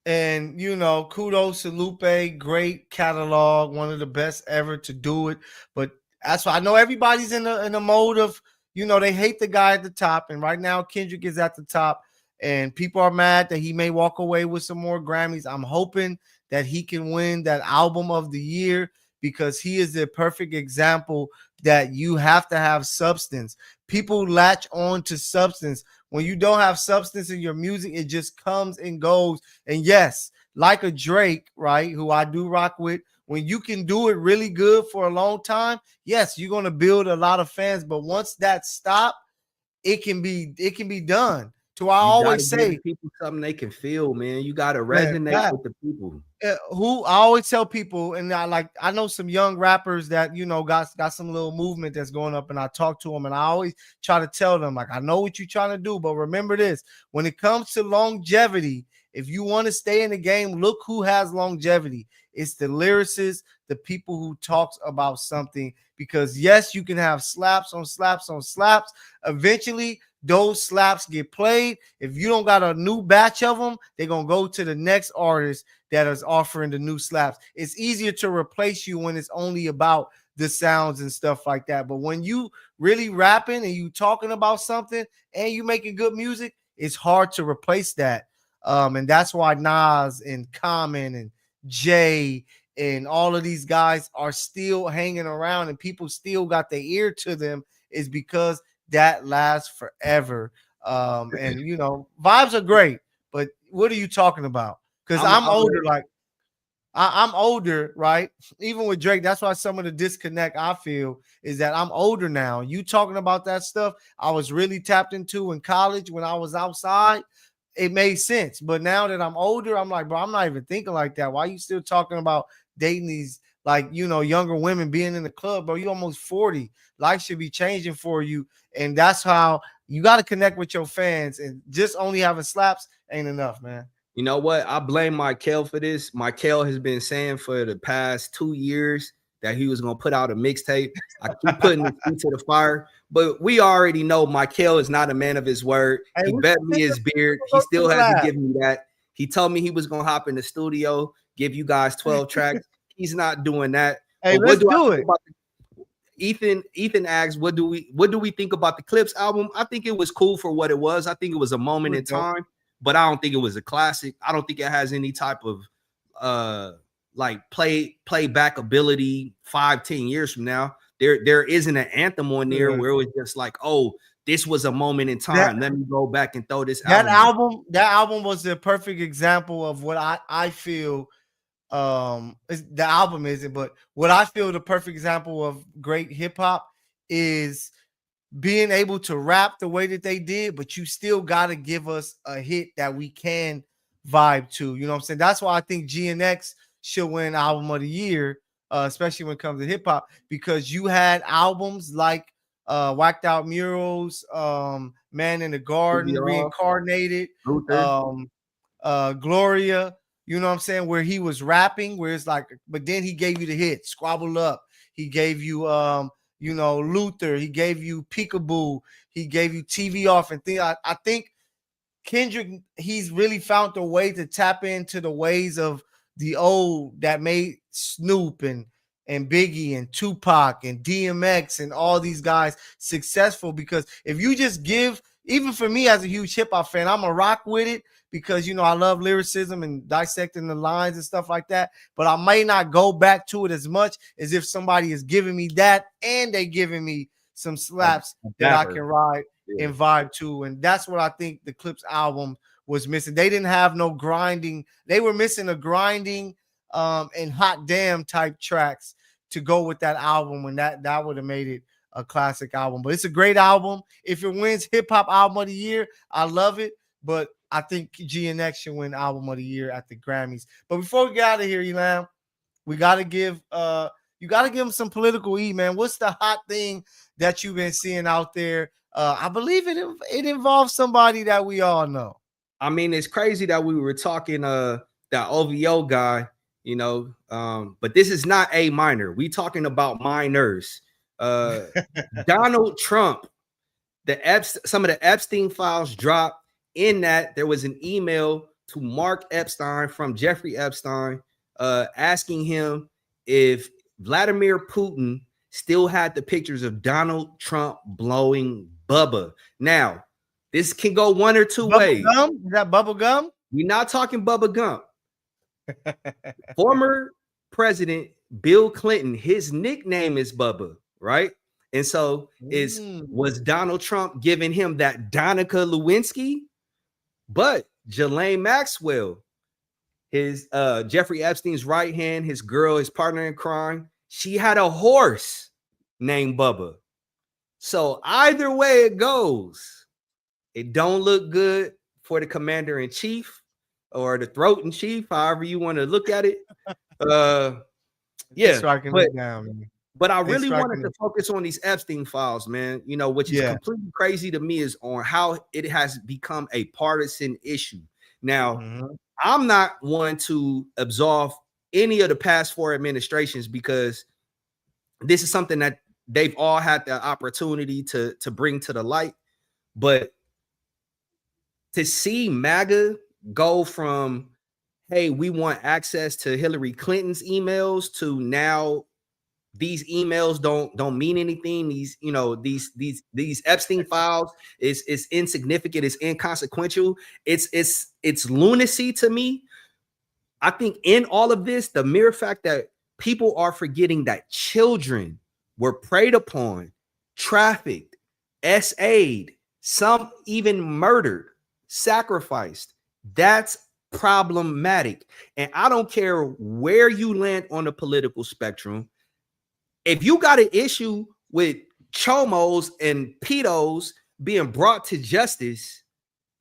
And, you know, kudos to Lupe. Great catalog. One of the best ever to do it. But that's why I know everybody's in a mode of, you know, they hate the guy at the top. And right now, Kendrick is at the top. And people are mad that he may walk away with some more Grammys. I'm hoping that he can win that album of the year, because he is the perfect example that you have to have substance. People latch on to substance. When you don't have substance in your music, it just comes and goes. And yes, like a Drake, right, who I do rock with, when you can do it really good for a long time, yes, you're going to build a lot of fans. But once that stops, it can be done. So I You gotta always give say, people something they can feel, man. You gotta man, resonate with the people. who I always tell people, and I know some young rappers that got some little movement that's going up, and I talk to them, and I always try to tell them, like, I know what you're trying to do, but remember this: when it comes to longevity, if you want to stay in the game, look who has longevity. It's the lyricists, the people who talks about something. Because yes, you can have slaps on slaps on slaps. Eventually, those slaps get played. If you don't got a new batch of them, they're gonna go to the next artist that is offering the new slaps. It's easier to replace you when it's only about the sounds and stuff like that. But when you really rapping and you talking about something and you making good music, it's hard to replace that. And that's why Nas and Common and Jay and all of these guys are still hanging around and people still got their ear to them, is because that lasts forever. And vibes are great, but what are you talking about? Because I'm older, like I'm older, right? Even with Drake, that's why some of the disconnect I feel is that I'm older now. You talking about that stuff I was really tapped into in college when I was outside, it made sense. But now that I'm older, I'm like, bro, I'm not even thinking like that. Why are you still talking about dating these younger women, being in the club, bro? You almost 40. Life should be changing for you. And that's how you got to connect with your fans. And just only having slaps ain't enough, man. You know what? I blame Mykell for this. Mykell has been saying for the past 2 years that he was going to put out a mixtape. I keep putting his feet to the fire, but we already know Mykell is not a man of his word. Hey, he bet me his beard. He still hasn't given me that. He told me he was going to hop in the studio, give you guys 12 tracks. He's not doing that. Hey, but let's do it. Ethan asks, what do we think about the Clips album? I think it was cool for what it was. I think it was a moment in time, but I don't think it was a classic. I don't think it has any type of playback ability 5-10 years from now. There isn't an anthem on there where it was just like, oh, this was a moment in time. Let me go back and throw this album. That album was the perfect example of what I feel. The album isn't, but what I feel the perfect example of great hip hop is being able to rap the way that they did, but you still got to give us a hit that we can vibe to. You know what I'm saying? That's why I think GNX should win album of the year, especially when it comes to hip hop, because you had albums like Whacked Out Murals, Man in the Garden, Reincarnated, Gloria. You know what I'm saying? Where he was rapping, where it's like, but then he gave you the hit, Squabble Up. He gave you, Luther. He gave you Peekaboo. He gave you TV Off and things. I think Kendrick, he's really found a way to tap into the ways of the old that made Snoop and Biggie and Tupac and DMX and all these guys successful. Because if you just give, even for me as a huge hip hop fan, I'm a rock with it, because I love lyricism and dissecting the lines and stuff like that. But I may not go back to it as much as if somebody is giving me that and they giving me some slaps that I can ride and vibe to. And that's what I think the Clips album was missing. They didn't have no grinding. They were missing a grinding and hot damn type tracks to go with that album, when that would have made it a classic album. But it's a great album. If it wins hip hop album of the year, I love it. But I think GNX should win album of the year at the Grammys. But before we get out of here, Elam, we gotta give him some political E, man. What's the hot thing that you've been seeing out there? I believe it involves somebody that we all know. I mean, it's crazy that we were talking that OVO guy, but this is not A minor. We talking about minors. Donald Trump, some of the Epstein files dropped. In that, there was an email to Mark Epstein from Jeffrey Epstein asking him if Vladimir Putin still had the pictures of Donald Trump blowing Bubba. Now, this can go one or two ways. Gum? Is that bubble gum? We're not talking Bubba Gump. Former President Bill Clinton, his nickname is Bubba, right? And so was Donald Trump giving him that Donica Lewinsky? But Ghislaine Maxwell, his Jeffrey Epstein's right hand, his girl, his partner in crime, she had a horse named Bubba. So either way it goes, It don't look good for the commander-in-chief or the throat-in-chief, however you want to look at it. They Yeah, striking but it down, man. but I They really wanted striking to it. focus on these Epstein files, man. You know, which is Yeah. completely crazy to me is on how it has become a partisan issue. Now, Mhm. I'm not one to absolve any of the past 4 administrations because this is something that they've all had the opportunity to bring to the light. But to see MAGA go from, hey, we want access to Hillary Clinton's emails to now these emails don't mean anything. These, you know, these Epstein files is insignificant, it's inconsequential. It's lunacy to me. I think in all of this, the mere fact that people are forgetting that children were preyed upon, trafficked, SA'd, some even murdered, sacrificed. That's problematic. And I don't care where you land on the political spectrum. If you got an issue with chomos and pedos being brought to justice,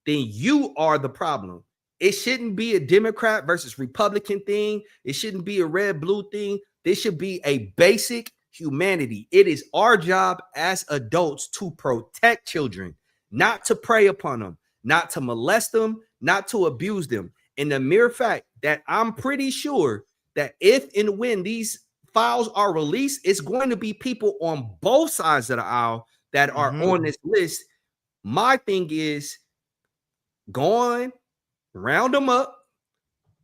then you are the problem. It shouldn't be a Democrat versus Republican thing. It shouldn't be a red blue thing. This should be a basic humanity. It is our job as adults to protect children, not to prey upon them, not to molest them, not to abuse them. And the mere fact that I'm pretty sure that if and when these files are released, it's going to be people on both sides of the aisle that are on this list. My thing is, go on, round them up,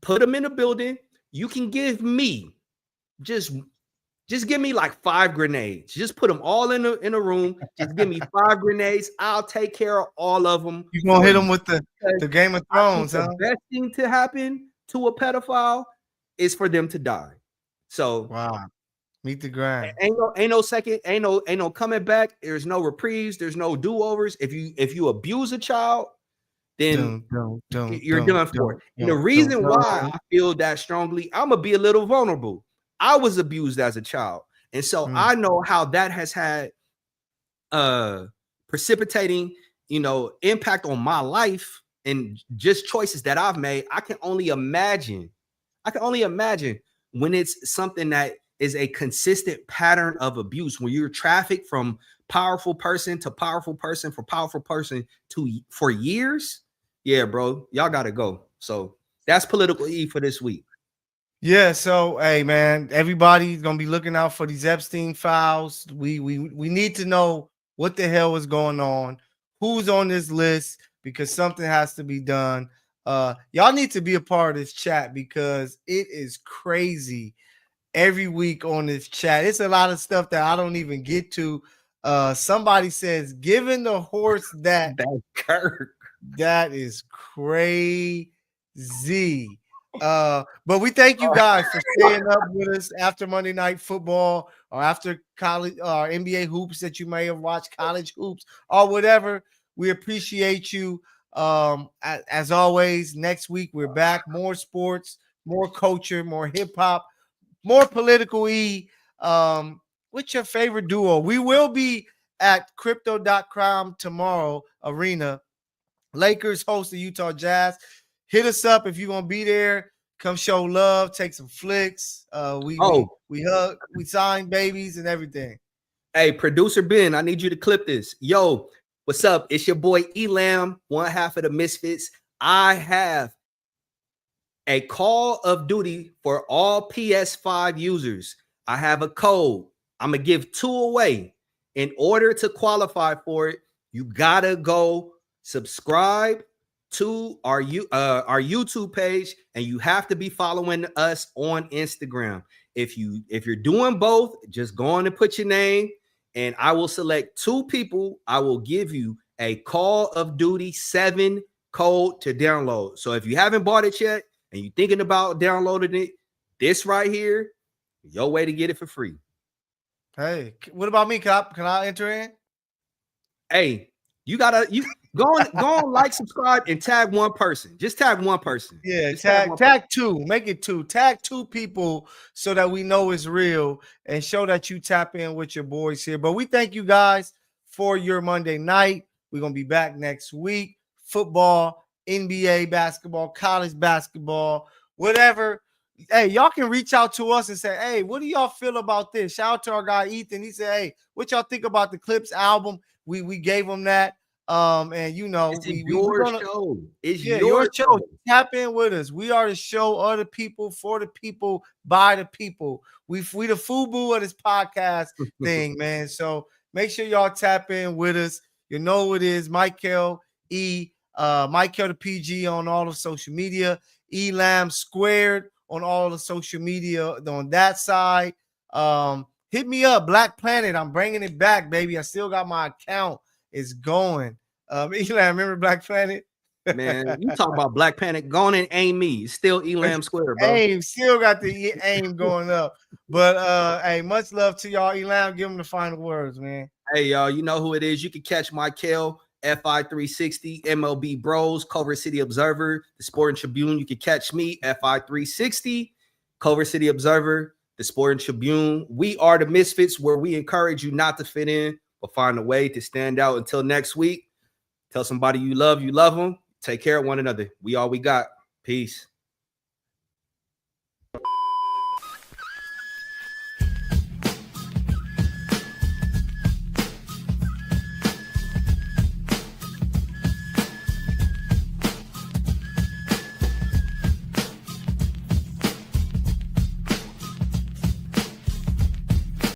put them in a building. You can give me just give me like 5 grenades. Just put them all in a room. Just give me 5 grenades. I'll take care of all of them. You gonna hit them with the Game of Thrones, huh? The best thing to happen to a pedophile is for them to die. So wow, meet the grind. Ain't no second, ain't no coming back. There's no reprieves. There's no do-overs. If you abuse a child, then you're done for it. And the reason why I feel that strongly, I'm gonna be a little vulnerable. I was abused as a child, and so I know how that has had precipitating, impact on my life and just choices that I've made. I can only imagine when it's something that is a consistent pattern of abuse, when you're trafficked from powerful person to powerful person for powerful person for years. Yeah, bro, y'all gotta go. So that's political E for this week. Yeah, so hey man, everybody's gonna be looking out for these Epstein files. We need to know what the hell is going on, who's on this list, because something has to be done. Y'all need to be a part of this chat because it is crazy every week on this chat. It's a lot of stuff that I don't even get to. Somebody says, given the horse that Kirk. That is crazy. But we thank you guys for staying up with us after Monday Night Football or after college or NBA hoops that you may have watched, college hoops or whatever. We appreciate you. As always, next week we're back. More sports, more culture, more hip hop, more political E. What's your favorite duo? We will be at crypto.com tomorrow arena. Lakers host the Utah Jazz. Hit us up if you're gonna be there. Come show love, take some flicks. We hug, we sign babies and everything. Hey, producer Ben, I need you to clip this. Yo, what's up? It's your boy Elam, one half of the Misfits. I have a Call of Duty for all PS5 users. I have a code. I'm gonna give 2 away. In order to qualify for it, you gotta go subscribe to our YouTube page, and you have to be following us on Instagram. If you're doing both, just go on and put your name, and I will select 2 people. I will give you a Call of Duty 7 code to download. So if you haven't bought it yet and you're thinking about downloading it, this right here, your way to get it for free. Hey, what about me, Cop? Can I enter in? Hey, you go on, like, subscribe, and tag one person. Just tag one person. Yeah, tag 2. Make it 2. Tag 2 people so that we know it's real and show that you tap in with your boys here. But we thank you guys for your Monday night. We're going to be back next week. Football, NBA basketball, college basketball, whatever. Hey, y'all can reach out to us and say, hey, what do y'all feel about this? Shout out to our guy Ethan. He said, hey, what y'all think about the Clips album? We gave him that. And you know, It's we're your gonna, show. It's your show. Tap in with us. We are the show of the people, for the people, by the people. We the FUBU of this podcast thing, man. So make sure y'all tap in with us. You know who it is, Mykell Mykell the PG on all of social media, Elam Squared on all the social media on that side. Hit me up, Black Planet. I'm bringing it back, baby. I still got my account. It's going. Elam, remember Black Planet? Man, you talk about Black Panic. Go on and aim me. It's still Elam Square, bro. Aim still got the aim going up. But hey, much love to y'all. Elam, give them the final words, man. Hey, y'all, you know who it is. You can catch Mykell, FI360, MLB Bros, Culver City Observer, the Sporting Tribune. You can catch me, FI360, Culver City Observer, the Sporting Tribune. We are the Misfits, where we encourage you not to fit in, but find a way to stand out. Until next week, tell somebody you love them. Take care of one another. We all we got. Peace.